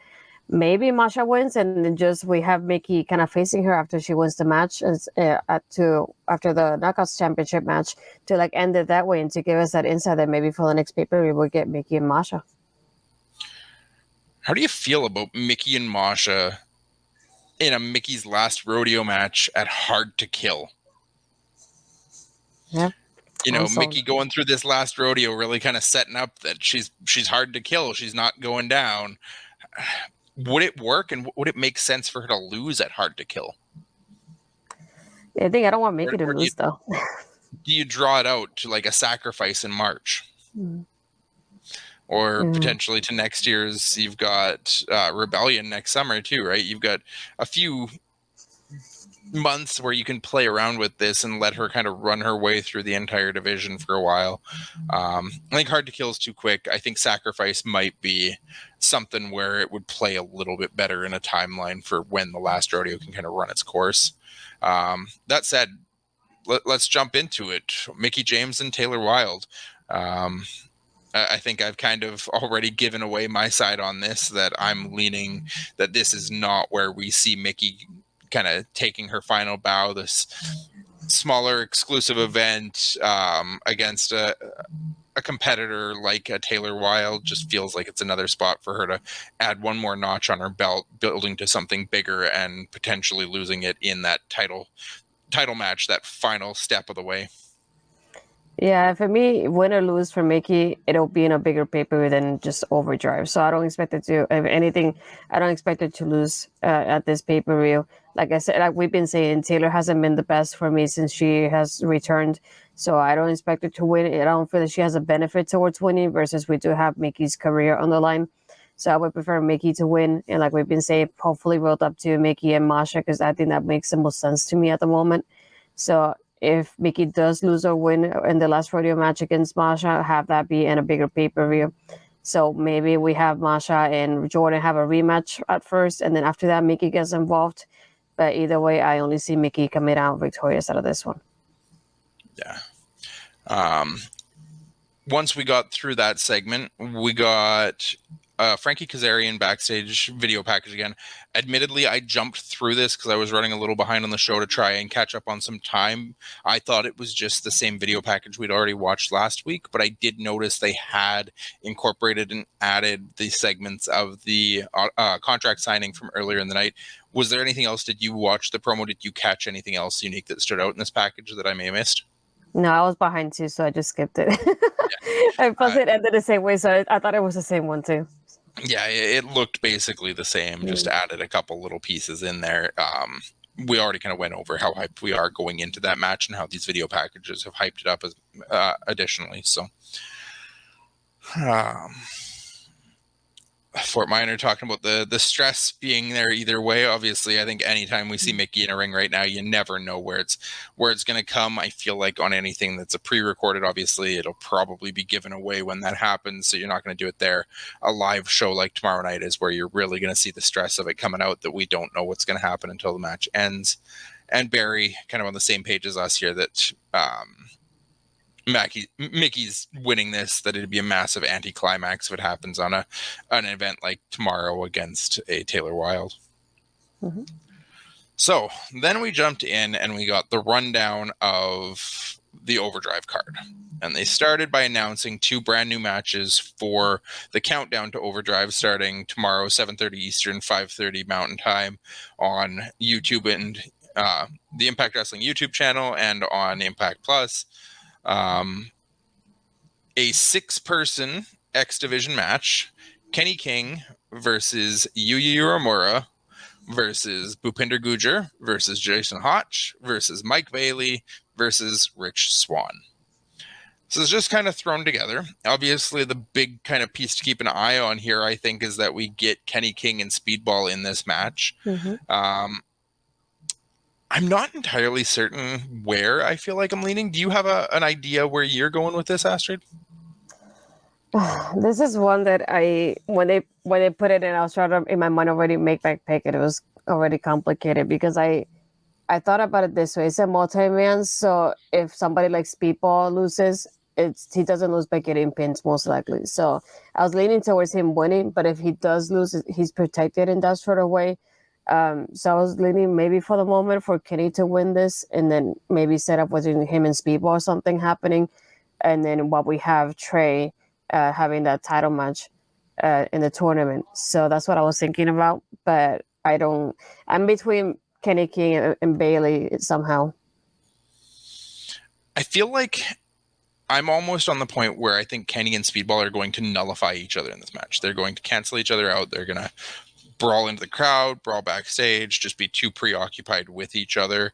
S3: maybe Masha wins, and then just we have Mickey kind of facing her after she wins the match, after the Knockouts Championship match, to like end it that way and to give us that insight that maybe for the next paper we will get Mickey and Masha.
S2: How do you feel about Mickey and Masha in a Mickey's last rodeo match at Hard to Kill?
S3: Yeah.
S2: You know,
S3: Also,
S2: Mickey going through this last rodeo, really kind of setting up that she's hard to kill. She's not going down. Would it work, and would it make sense for her to lose at Hard to Kill?
S3: I think I don't want Mickey to lose though.
S2: Do you draw it out to like a sacrifice in March? Or potentially to next year's, you've got Rebellion next summer too, right? You've got a few months where you can play around with this and let her kind of run her way through the entire division for a while. I think Hard to Kill is too quick. I think Sacrifice might be something where it would play a little bit better in a timeline for when the last rodeo can kind of run its course. That said, let's jump into it. Mickie James and Taylor Wilde. I think I've kind of already given away my side on this, that I'm leaning that this is not where we see Mickie kind of taking her final bow. This smaller exclusive event against a competitor like a Taylor Wilde just feels like it's another spot for her to add one more notch on her belt, building to something bigger and potentially losing it in that title match, that final step of the way.
S3: Yeah, for me, win or lose for Mickey, it'll be in a bigger paper than just Overdrive. So I don't expect it to, if anything, I don't expect it to lose at this pay-per-view. Like I said, like we've been saying, Taylor hasn't been the best for me since she has returned. So I don't expect her to win. I don't feel that she has a benefit towards winning versus we do have Mickey's career on the line. So I would prefer Mickey to win. And like we've been saying, hopefully build up to Mickey and Masha, because I think that makes the most sense to me at the moment. So if Mickey does lose or win in the last rodeo match against Masha, have that be in a bigger pay-per-view. So maybe we have Masha and Jordan have a rematch at first, and then after that, Mickey gets involved. But either way, I only see Mickey coming out victorious out of this one.
S2: Yeah. Once we got through that segment, we got Frankie Kazarian backstage video package again. Admittedly, I jumped through this because I was running a little behind on the show to try and catch up on some time. I thought it was just the same video package we'd already watched last week, but I did notice they had incorporated and added the segments of the contract signing from earlier in the night. Was there anything else? Did you watch the promo? Did you catch anything else unique that stood out in this package that I may have missed?
S3: No, I was behind too, so I just skipped it. And plus, it ended the same way, so I thought it was the same one too.
S2: Yeah, it looked basically the same, just added a couple little pieces in there. We already kind of went over how hyped we are going into that match and how these video packages have hyped it up as, additionally. So, Fort Minor talking about the stress being there either way. Obviously, I think anytime we see Mickey in a ring right now, you never know where it's going to come. I feel like on anything that's a pre-recorded, obviously it'll probably be given away when that happens, so you're not going to do it there. A live show like tomorrow night is where you're really going to see the stress of it coming out, that we don't know what's going to happen until the match ends. And Barry kind of on the same page as us here, that Mickey's winning this, that it'd be a massive anticlimax if it happens on an event like tomorrow against a Taylor Wilde.
S3: Mm-hmm.
S2: So then we jumped in and we got the rundown of the Overdrive card. And they started by announcing 2 brand new matches for the countdown to Overdrive, starting tomorrow, 7:30 Eastern, 5:30 Mountain Time on YouTube and the Impact Wrestling YouTube channel and on Impact Plus. A 6-person X Division match: Kenny King versus Yuya Uemura versus Bhupinder Gujjar versus Jason Hotch versus Mike Bailey versus Rich Swann. So it's just kind of thrown together. Obviously, the big kind of piece to keep an eye on here, I think, is that we get Kenny King and Speedball in this match. Mm-hmm. I'm not entirely certain where I feel like I'm leaning. Do you have an idea where you're going with this, Astrid?
S3: This is one that when they put it in, I was trying to in my mind already make my pick, and it was already complicated because I I thought about it this way. It's a multi-man, so if somebody like Speedball loses, he doesn't lose by getting pins most likely. So I was leaning towards him winning, but if he does lose, he's protected in that sort of way. So I was leaning maybe for the moment for Kenny to win this, and then maybe set up with him and Speedball or something happening, and then while we have Trey having that title match in the tournament. So that's what I was thinking about, but I don't. I'm between Kenny King and Bailey somehow.
S2: I feel like I'm almost on the point where I think Kenny and Speedball are going to nullify each other in this match. They're going to cancel each other out. They're going to brawl into the crowd, brawl backstage, just be too preoccupied with each other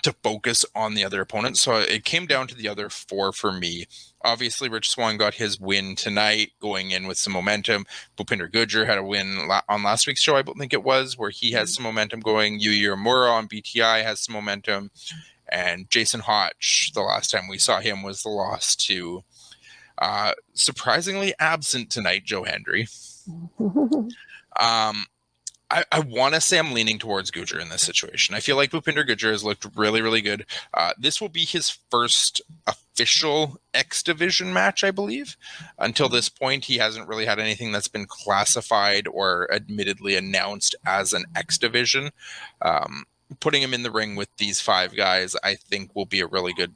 S2: to focus on the other opponent. So it came down to the other four for me. Obviously, Rich Swann got his win tonight, going in with some momentum. Bhupinder Gujjar had a win on last week's show, I think it was, where he has some momentum going. Yuya Uemura on BTI has some momentum. And Jason Hotch, the last time we saw him was the loss to surprisingly absent tonight, Joe Hendry. I want to say I'm leaning towards Gujjar in this situation. I feel like Bhupinder Gujjar has looked really, really good. This will be his first official X Division match, I believe. Until this point, he hasn't really had anything that's been classified or admittedly announced as an X Division. Putting him in the ring with these five guys, I think, will be a really good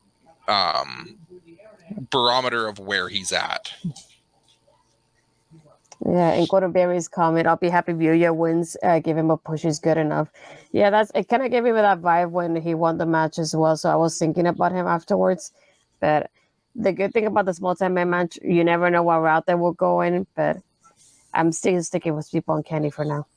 S2: barometer of where he's at.
S3: Yeah, and go to Barry's comment. I'll be happy if Yuya wins. Give him a push is good enough. Yeah, it kind of gave me that vibe when he won the match as well. So I was thinking about him afterwards. But the good thing about this multi-man match, you never know what route they will go in. But I'm still sticking with People and Kenny for now.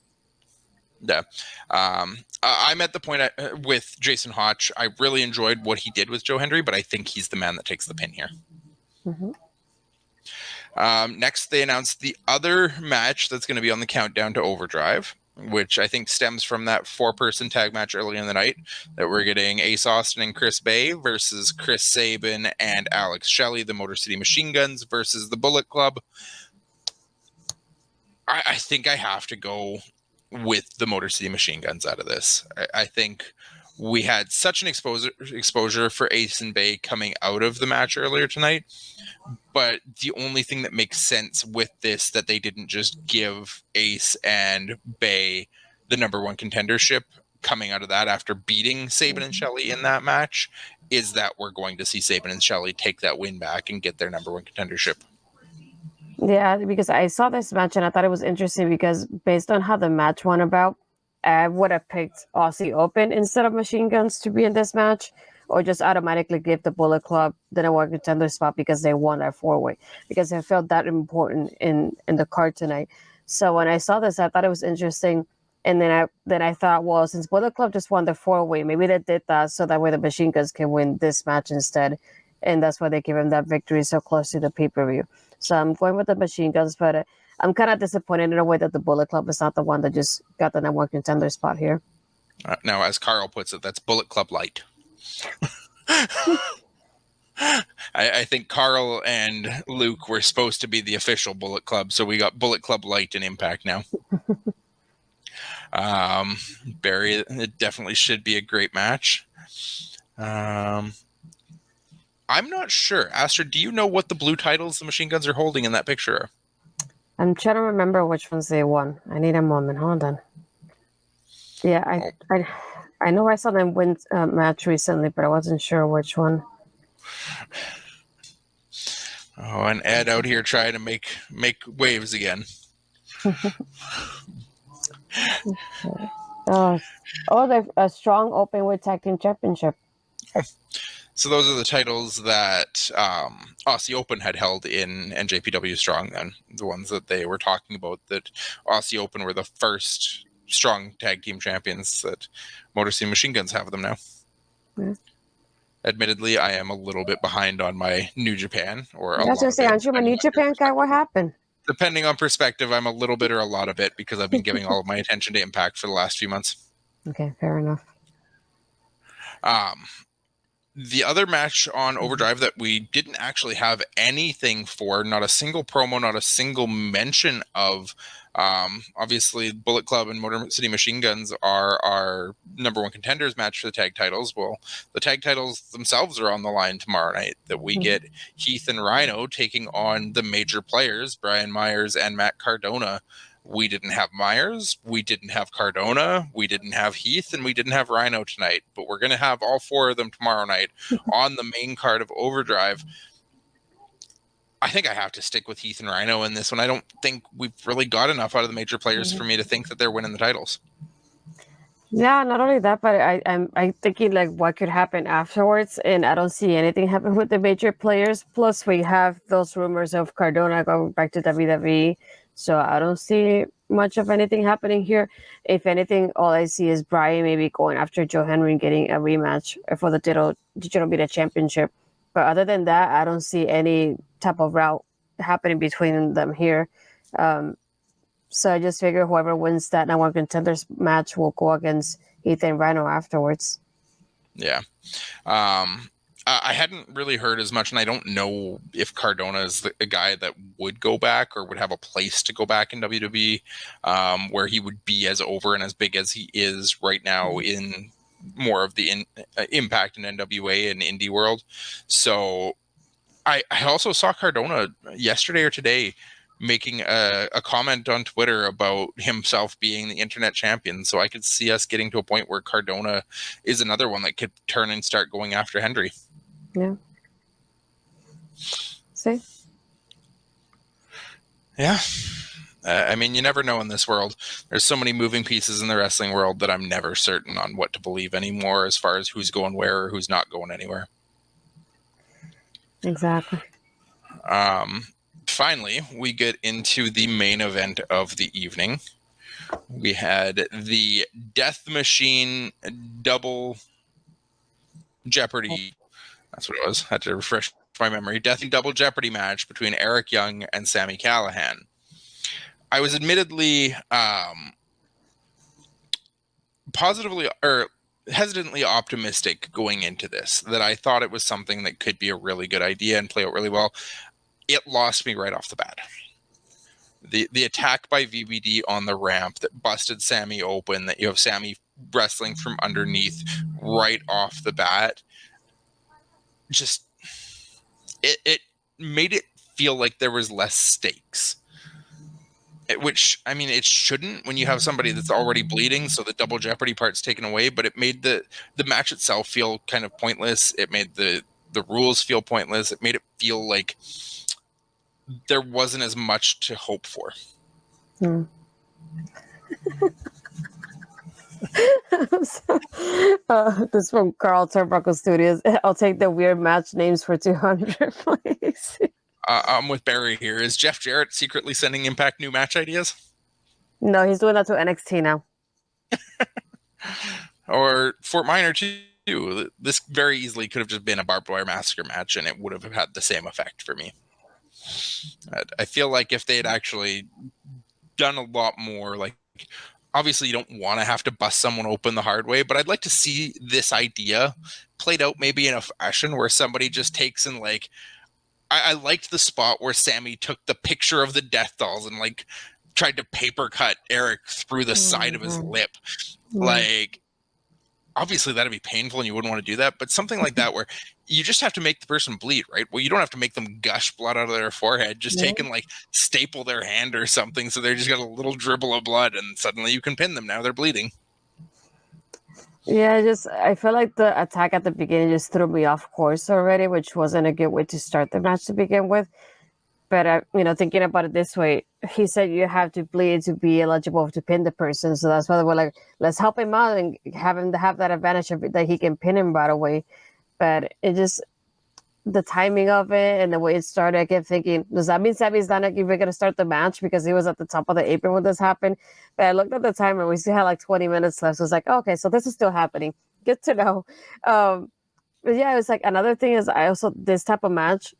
S2: Yeah. I'm at the point with Jason Hotch. I really enjoyed what he did with Joe Hendry, but I think he's the man that takes the pin here.
S3: Mm-hmm.
S2: Next, they announced the other match that's going to be on the countdown to Overdrive, which I think stems from that 4-person tag match early in the night that we're getting Ace Austin and Chris Bay versus Chris Sabin and Alex Shelley, the Motor City Machine Guns versus the Bullet Club. I think I have to go with the Motor City Machine Guns out of this. I think we had such an exposure for Ace and Bay coming out of the match earlier tonight. But the only thing that makes sense with this, that they didn't just give Ace and Bay the number one contendership coming out of that after beating Sabin and Shelley in that match, is that we're going to see Sabin and Shelley take that win back and get their number one contendership.
S3: Yeah, because I saw this match and I thought it was interesting because based on how the match went about, I would have picked Aussie Open instead of Machine Guns to be in this match, or just automatically give the Bullet Club the number one contender spot because they won that 4-way, because I felt that important in the card tonight. So when I saw this, I thought it was interesting. And then I thought, well, since Bullet Club just won the 4-way, maybe they did that so that way the Machine Guns can win this match instead. And that's why they give him that victory so close to the pay-per-view. So I'm going with the Machine Guns, but I'm kind of disappointed in a way that the Bullet Club is not the one that just got the number one contender spot here.
S2: Now, as Carl puts it, that's Bullet Club Light. I think Carl and Luke were supposed to be the official Bullet Club, so we got Bullet Club Light in Impact now. Barry, it definitely should be a great match. I'm not sure. Astrid, do you know what the blue titles the Machine Guns are holding in that picture are?
S3: I'm trying to remember which ones they won. I need a moment. Hold on. Yeah, I know I saw them win a match recently, but I wasn't sure which one.
S2: Oh, and Ed out here trying to make waves again.
S3: They're a strong open weight tag team championship.
S2: So those are the titles that Aussie Open had held in NJPW Strong, then the ones that they were talking about, that Aussie Open were the first strong tag team champions, that Motor City Machine Guns have them now.
S3: Yeah.
S2: Admittedly, I am a little bit behind on my New Japan.
S3: I was going to say, aren't you a New Japan guy? What happened?
S2: Depending on perspective, I'm a little bit or a lot of it, because I've been giving all of my attention to Impact for the last few months.
S3: Okay, fair enough.
S2: The other match on Overdrive that we didn't actually have anything for, not a single promo, not a single mention of. Obviously, Bullet Club and Motor City Machine Guns are our number one contenders match for the tag titles. Well, the tag titles themselves are on the line tomorrow night. That we get Heath and Rhino taking on the major players, Brian Myers and Matt Cardona. We didn't have Myers, we didn't have Cardona, we didn't have Heath, and we didn't have Rhino tonight. But we're going to have all four of them tomorrow night on the main card of Overdrive. I think I have to stick with Heath and Rhino in this one. I don't think we've really got enough out of the major players for me to think that they're winning the titles.
S3: Yeah, not only that, but I'm thinking like what could happen afterwards, and I don't see anything happen with the major players. Plus, we have those rumors of Cardona going back to WWE, so I don't see much of anything happening here. If anything, all I see is Brian maybe going after Joe Henry and getting a rematch for the Digital Media Championship. But other than that, I don't see any type of route happening between them here. So I just figure whoever wins that number one contenders match will go against Heath and Rhino afterwards.
S2: Yeah. I hadn't really heard as much, and I don't know if Cardona is a guy that would go back or would have a place to go back in WWE, where he would be as over and as big as he is right now in more of the Impact and NWA and indie world. So I also saw Cardona yesterday or today making a comment on Twitter about himself being the internet champion. So I could see us getting to a point where Cardona is another one that could turn and start going after Hendry.
S3: Yeah. See?
S2: Yeah. I mean, you never know in this world. There's so many moving pieces in the wrestling world that I'm never certain on what to believe anymore as far as who's going where or who's not going anywhere.
S3: Exactly.
S2: Finally, we get into the main event of the evening. We had the Death Machine Double Jeopardy. That's what it was. I had to refresh my memory. Death and Double Jeopardy match between Eric Young and Sami Callahan. I was admittedly positively or hesitantly optimistic going into this, that I thought it was something that could be a really good idea and play out really well. It lost me right off the bat. The attack by VBD on the ramp that busted Sami open, that you have Sami wrestling from underneath right off the bat, just it made it feel like there was less stakes. Which, I mean, it shouldn't when you have somebody that's already bleeding, so the double jeopardy part's taken away, but it made the match itself feel kind of pointless. It made the rules feel pointless. It made it feel like there wasn't as much to hope for.
S3: This from Carl Turnbuckle Studios. I'll take the weird match names for 200, please.
S2: I'm with Barry here. Is Jeff Jarrett secretly sending Impact new match ideas?
S3: No, he's doing that to NXT now.
S2: Or Fort Minor too. This very easily could have just been a barbed wire massacre match, and it would have had the same effect for me. I feel like if they had actually done a lot more, like, obviously you don't want to have to bust someone open the hard way, but I'd like to see this idea played out maybe in a fashion where somebody just takes and, like, I liked the spot where Sami took the picture of the death dolls and, like, tried to paper cut Eric through the side of his lip. Like, obviously that'd be painful and you wouldn't want to do that, but something like that where you just have to make the person bleed, right? Well, you don't have to make them gush blood out of their forehead. Just take and, like, staple their hand or something so they just got a little dribble of blood and suddenly you can pin them. Now they're bleeding.
S3: Yeah, I feel like the attack at the beginning just threw me off course already, which wasn't a good way to start the match to begin with. But thinking about it this way, he said you have to bleed to be eligible to pin the person. So that's why they were like, let's help him out and have him to have that advantage of it, that he can pin him right away. But it just, the timing of it and the way it started, I kept thinking, does that mean Sami's not even going to start the match because he was at the top of the apron when this happened? But I looked at the timer, we still had like 20 minutes left. So I was like, okay, so this is still happening. Good to know. But yeah, it was like, another thing is this type of match,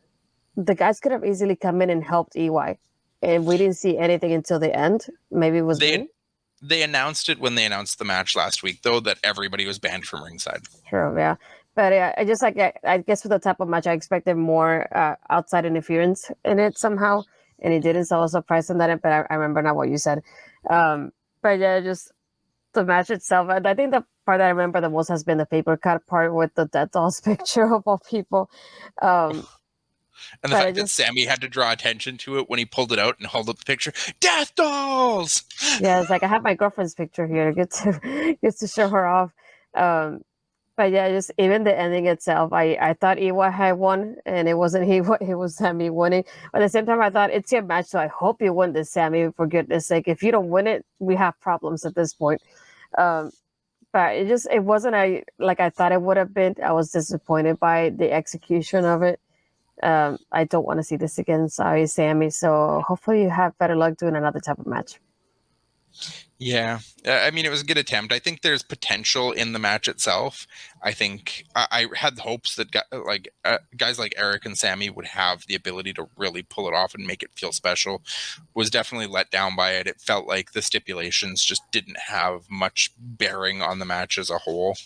S3: the guys could have easily come in and helped EY. And we didn't see anything until the end. Maybe it was
S2: They announced it when they announced the match last week, though, that everybody was banned from ringside.
S3: True, yeah. But I just like I guess for the type of match, I expected more outside interference in it somehow, and it didn't. So I was surprised on that. But I remember now what you said. But yeah, just the match itself. I think the part that I remember the most has been the paper cut part with the Dead Dolls picture of all people. Um,
S2: And the
S3: but I
S2: fact that
S3: just
S2: Sami had to draw attention to it when he pulled it out and held up the picture. Death dolls!
S3: yeah, it's like I have my girlfriend's picture here. Get to get to show her off. Um, but yeah, just even the ending itself, I thought Iwa had won, and it wasn't he. It was Sami winning. But at the same time, I thought it's your match, so I hope you win this, Sami. For goodness sake, if you don't win it, we have problems at this point. Um, but it wasn't like I thought it would have been. I was disappointed by the execution of it. I don't want to see this again. Sorry, Sami. So hopefully you have better luck doing another type of match.
S2: Yeah, I mean, it was a good attempt. I think there's potential in the match itself. I think I had hopes that guys like Eric and Sami would have the ability to really pull it off and make it feel special. Was definitely let down by it. It felt like the stipulations just didn't have much bearing on the match as a whole.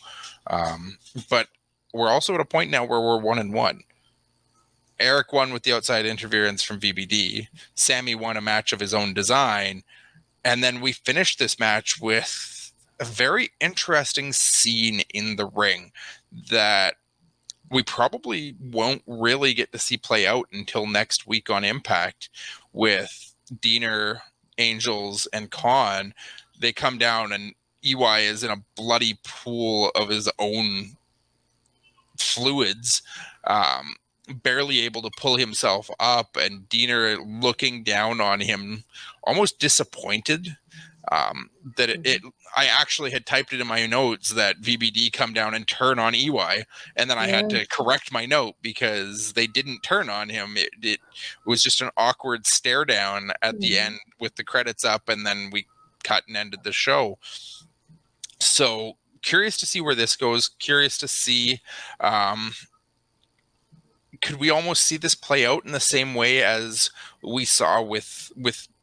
S2: But we're also at a point now where we're 1-1. Eric won with the outside interference from VBD. Sami won a match of his own design. And then we finished this match with a very interesting scene in the ring that we probably won't really get to see play out until next week on Impact with Diener, Angels, and Khan. They come down and EY is in a bloody pool of his own fluids, barely able to pull himself up, and Diener looking down on him, almost disappointed. I actually had typed it in my notes that VBD come down and turn on EY, and then I had to correct my note because they didn't turn on him. It was just an awkward stare down at the end with the credits up, and then we cut and ended the show. So curious to see where this goes. Curious to see, could we almost see this play out in the same way as we saw with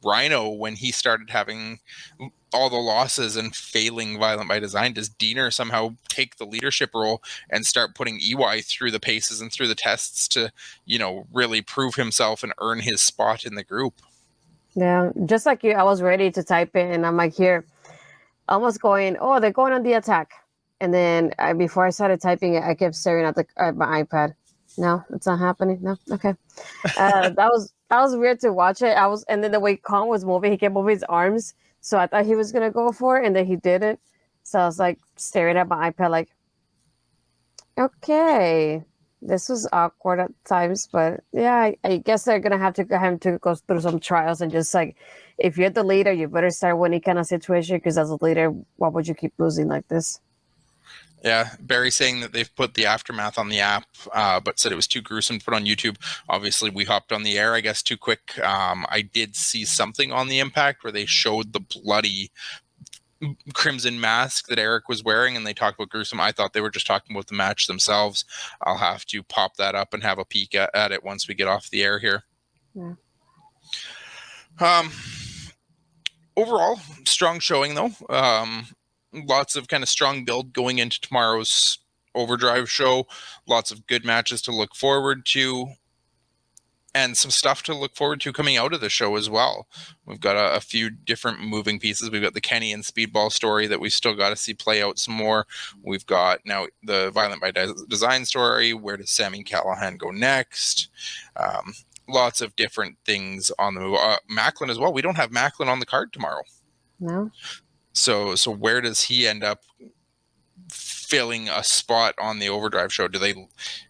S2: Rhino when he started having all the losses and failing Violent by Design? Does Diener somehow take the leadership role and start putting EY through the paces and through the tests to, really prove himself and earn his spot in the group?
S3: Yeah, just like you, I was ready to type it, and I'm like here, almost going, oh, they're going on the attack. And then before I started typing it, I kept staring at my iPad. No, it's not happening. No, okay. That was weird to watch it. And then the way Khan was moving, he kept moving his arms, so I thought he was gonna go for it, and then he didn't. So I was like staring at my iPad, like, okay, this was awkward at times, but yeah, I guess they're gonna have to go through some trials and just like, if you're the leader, you better start winning kind of situation, because as a leader, why would you keep losing like this?
S2: Yeah, Barry saying that they've put the aftermath on the app, but said it was too gruesome to put on YouTube. Obviously, we hopped on the air, I guess, too quick. I did see something on the Impact where they showed the bloody crimson mask that Eric was wearing, and they talked about gruesome. I thought they were just talking about the match themselves. I'll have to pop that up and have a peek at it once we get off the air here. Yeah. Overall, strong showing though. Lots of kind of strong build going into tomorrow's Overdrive show. Lots of good matches to look forward to, and some stuff to look forward to coming out of the show as well. We've got a few different moving pieces. We've got the Kenny and Speedball story that we still got to see play out some more. We've got now the Violent by Design story. Where does Sami Callahan go next? Lots of different things on the move. Maclan as well. We don't have Maclan on the card tomorrow.
S3: No.
S2: So where does he end up filling a spot on the Overdrive show?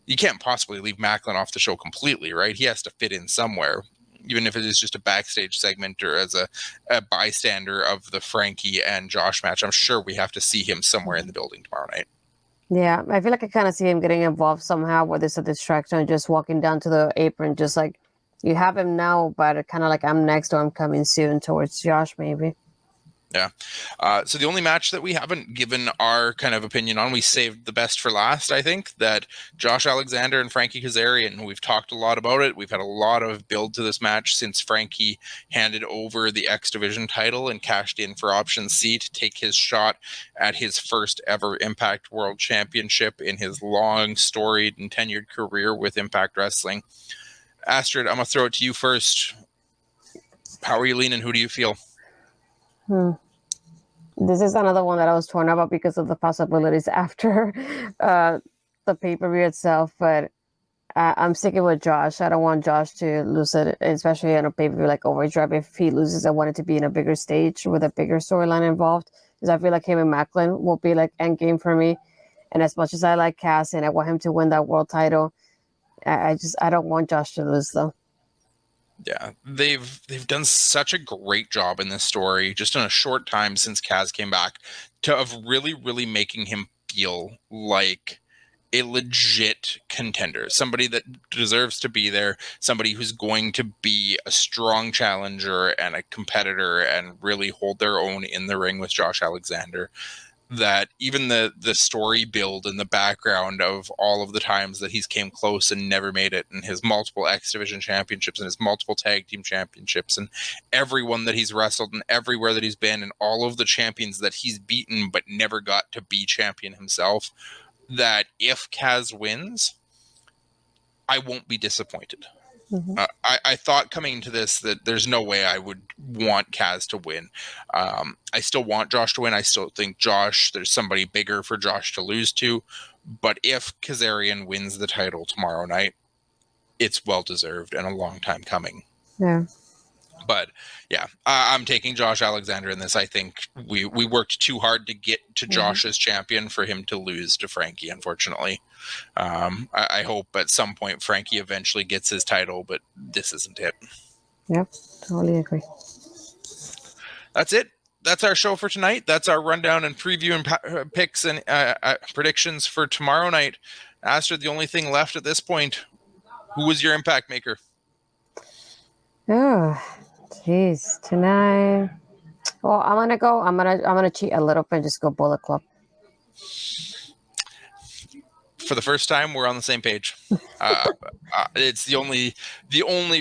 S2: You can't possibly leave Maclan off the show completely, right? He has to fit in somewhere, even if it is just a backstage segment or as a bystander of the Frankie and Josh match. I'm sure we have to see him somewhere in the building tomorrow night.
S3: Yeah, I feel like I kind of see him getting involved somehow, whether it's a distraction, just walking down to the apron, just like, you have him now, but kind of like, I'm next or I'm coming soon towards Josh, maybe.
S2: Yeah. So the only match that we haven't given our kind of opinion on, we saved the best for last, I think, that Josh Alexander and Frankie Kazarian, we've talked a lot about it. We've had a lot of build to this match since Frankie handed over the X Division title and cashed in for option C to take his shot at his first ever Impact World Championship in his long, storied, and tenured career with Impact Wrestling. Astrid, I'm going to throw it to you first. How are you leaning? Who do you feel?
S3: This is another one that I was torn about because of the possibilities after the pay-per-view itself, but I'm sticking with Josh. I don't want Josh to lose it, especially in a pay-per-view like Overdrive. If he loses, I want it to be in a bigger stage with a bigger storyline involved, because I feel like him and Maclan will be like endgame for me. And as much as I like Cass and I want him to win that world title, I don't want Josh to lose though.
S2: Yeah, they've done such a great job in this story, just in a short time since Kaz came back, of really making him feel like a legit contender, somebody that deserves to be there, somebody who's going to be a strong challenger and a competitor and really hold their own in the ring with Josh Alexander. That even the story build in the background of all of the times that he's came close and never made it, and his multiple X Division championships and his multiple tag team championships and everyone that he's wrestled and everywhere that he's been and all of the champions that he's beaten but never got to be champion himself, that if Kaz wins, I won't be disappointed.
S3: Mm-hmm.
S2: I thought coming into this that there's no way I would want Kaz to win. I still want Josh to win. I still think there's somebody bigger for Josh to lose to. But if Kazarian wins the title tomorrow night, it's well-deserved and a long time coming.
S3: Yeah.
S2: But yeah, I'm taking Josh Alexander in this. I think we worked too hard to get to Josh as champion for him to lose to Frankie, unfortunately. I hope at some point Frankie eventually gets his title, but this isn't it.
S3: Yep, totally agree.
S2: That's it. That's our show for tonight. That's our rundown and preview and picks and predictions for tomorrow night. Astrid, the only thing left at this point, who was your impact maker?
S3: Oh, jeez, tonight. Well, I'm gonna cheat a little bit and just go Bullet Club.
S2: For the first time, we're on the same page. It's the only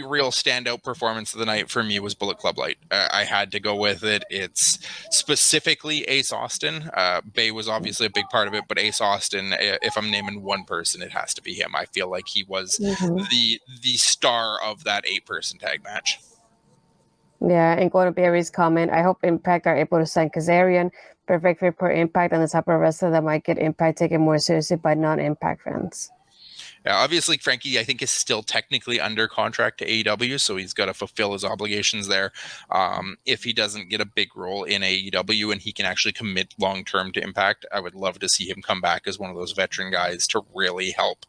S2: real standout performance of the night for me was Bullet Club Light. I had to go with it. It's specifically Ace Austin. Bay was obviously a big part of it, but Ace Austin, if I'm naming one person, it has to be him. I feel like he was the star of that 8-person tag match.
S3: Yeah, and going to Barry's comment, I hope Impact are able to sign Kazarian, perfect fit for Impact, and the type of wrestler that might get Impact taken more seriously by non-Impact fans.
S2: Yeah, obviously, Frankie, I think, is still technically under contract to AEW, so he's got to fulfill his obligations there. If he doesn't get a big role in AEW and he can actually commit long-term to Impact, I would love to see him come back as one of those veteran guys to really help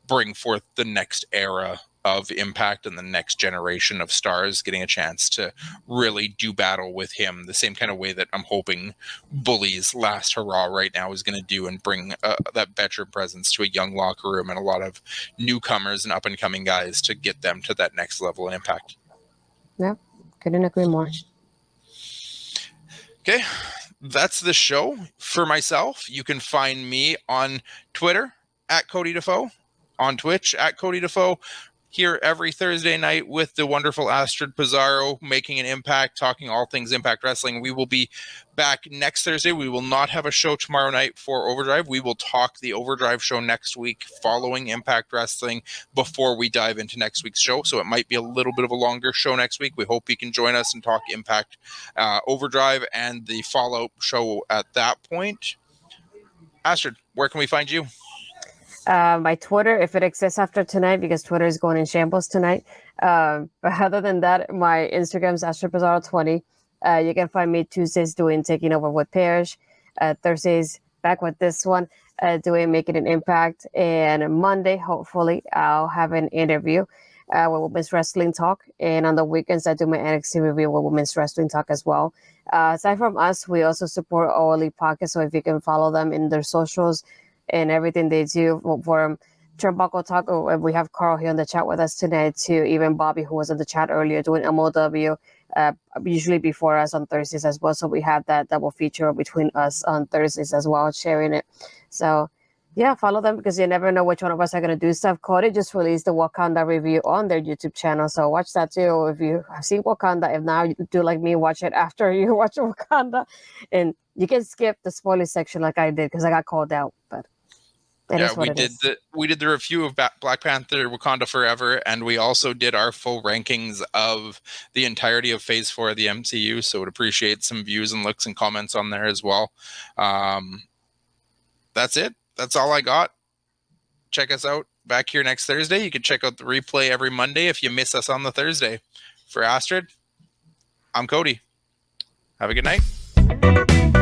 S2: bring forth the next era of Impact and the next generation of stars getting a chance to really do battle with him the same kind of way that I'm hoping Bully's last hurrah right now is going to do, and bring that veteran presence to a young locker room and a lot of newcomers and up and coming guys to get them to that next level in Impact.
S3: Yep, couldn't agree more.
S2: Okay, that's the show. For myself, you can find me on Twitter at Cody Defoe, on Twitch at Cody Defoe, here every Thursday night with the wonderful Astrid Pizarro, making an impact, talking all things Impact Wrestling. We will be back next Thursday. We will not have a show tomorrow night for Overdrive. We will talk the Overdrive show next week following Impact Wrestling before we dive into next week's show. So it might be a little bit of a longer show next week. We hope you can join us and talk Impact Overdrive and the Fallout show at that point. Astrid, where can we find you?
S3: My Twitter, if it exists after tonight, because Twitter is going in shambles tonight. But other than that, my Instagram is AstridPizarro20. You can find me Tuesdays doing Taking Over with Parrish. Thursdays, back with this one, doing Making an Impact. And Monday, hopefully, I'll have an interview with Women's Wrestling Talk. And on the weekends, I do my NXT review with Women's Wrestling Talk as well. Aside from us, we also support All Elite Podcast. So if you can follow them in their socials and everything they do for Turnbuckle Talk. We have Carl here in the chat with us tonight too. Even Bobby, who was in the chat earlier, doing MOW. usually before us on Thursdays as well. So we have that double feature between us on Thursdays as well, sharing it. So yeah, follow them because you never know which one of us are going to do stuff. Cody just released the Wakanda review on their YouTube channel. So watch that too. If you have seen Wakanda, if now you do like me, watch it after you watch Wakanda. And you can skip the spoiler section like I did because I got called out. But it is what it is.
S2: We did the review of Black Panther Wakanda Forever, and we also did our full rankings of the entirety of Phase 4 of the MCU, so would appreciate some views and looks and comments on there as well. That's it. That's all I got. Check us out back here next Thursday. You can check out the replay every Monday if you miss us on the Thursday. For Astrid, I'm Cody. Have a good night.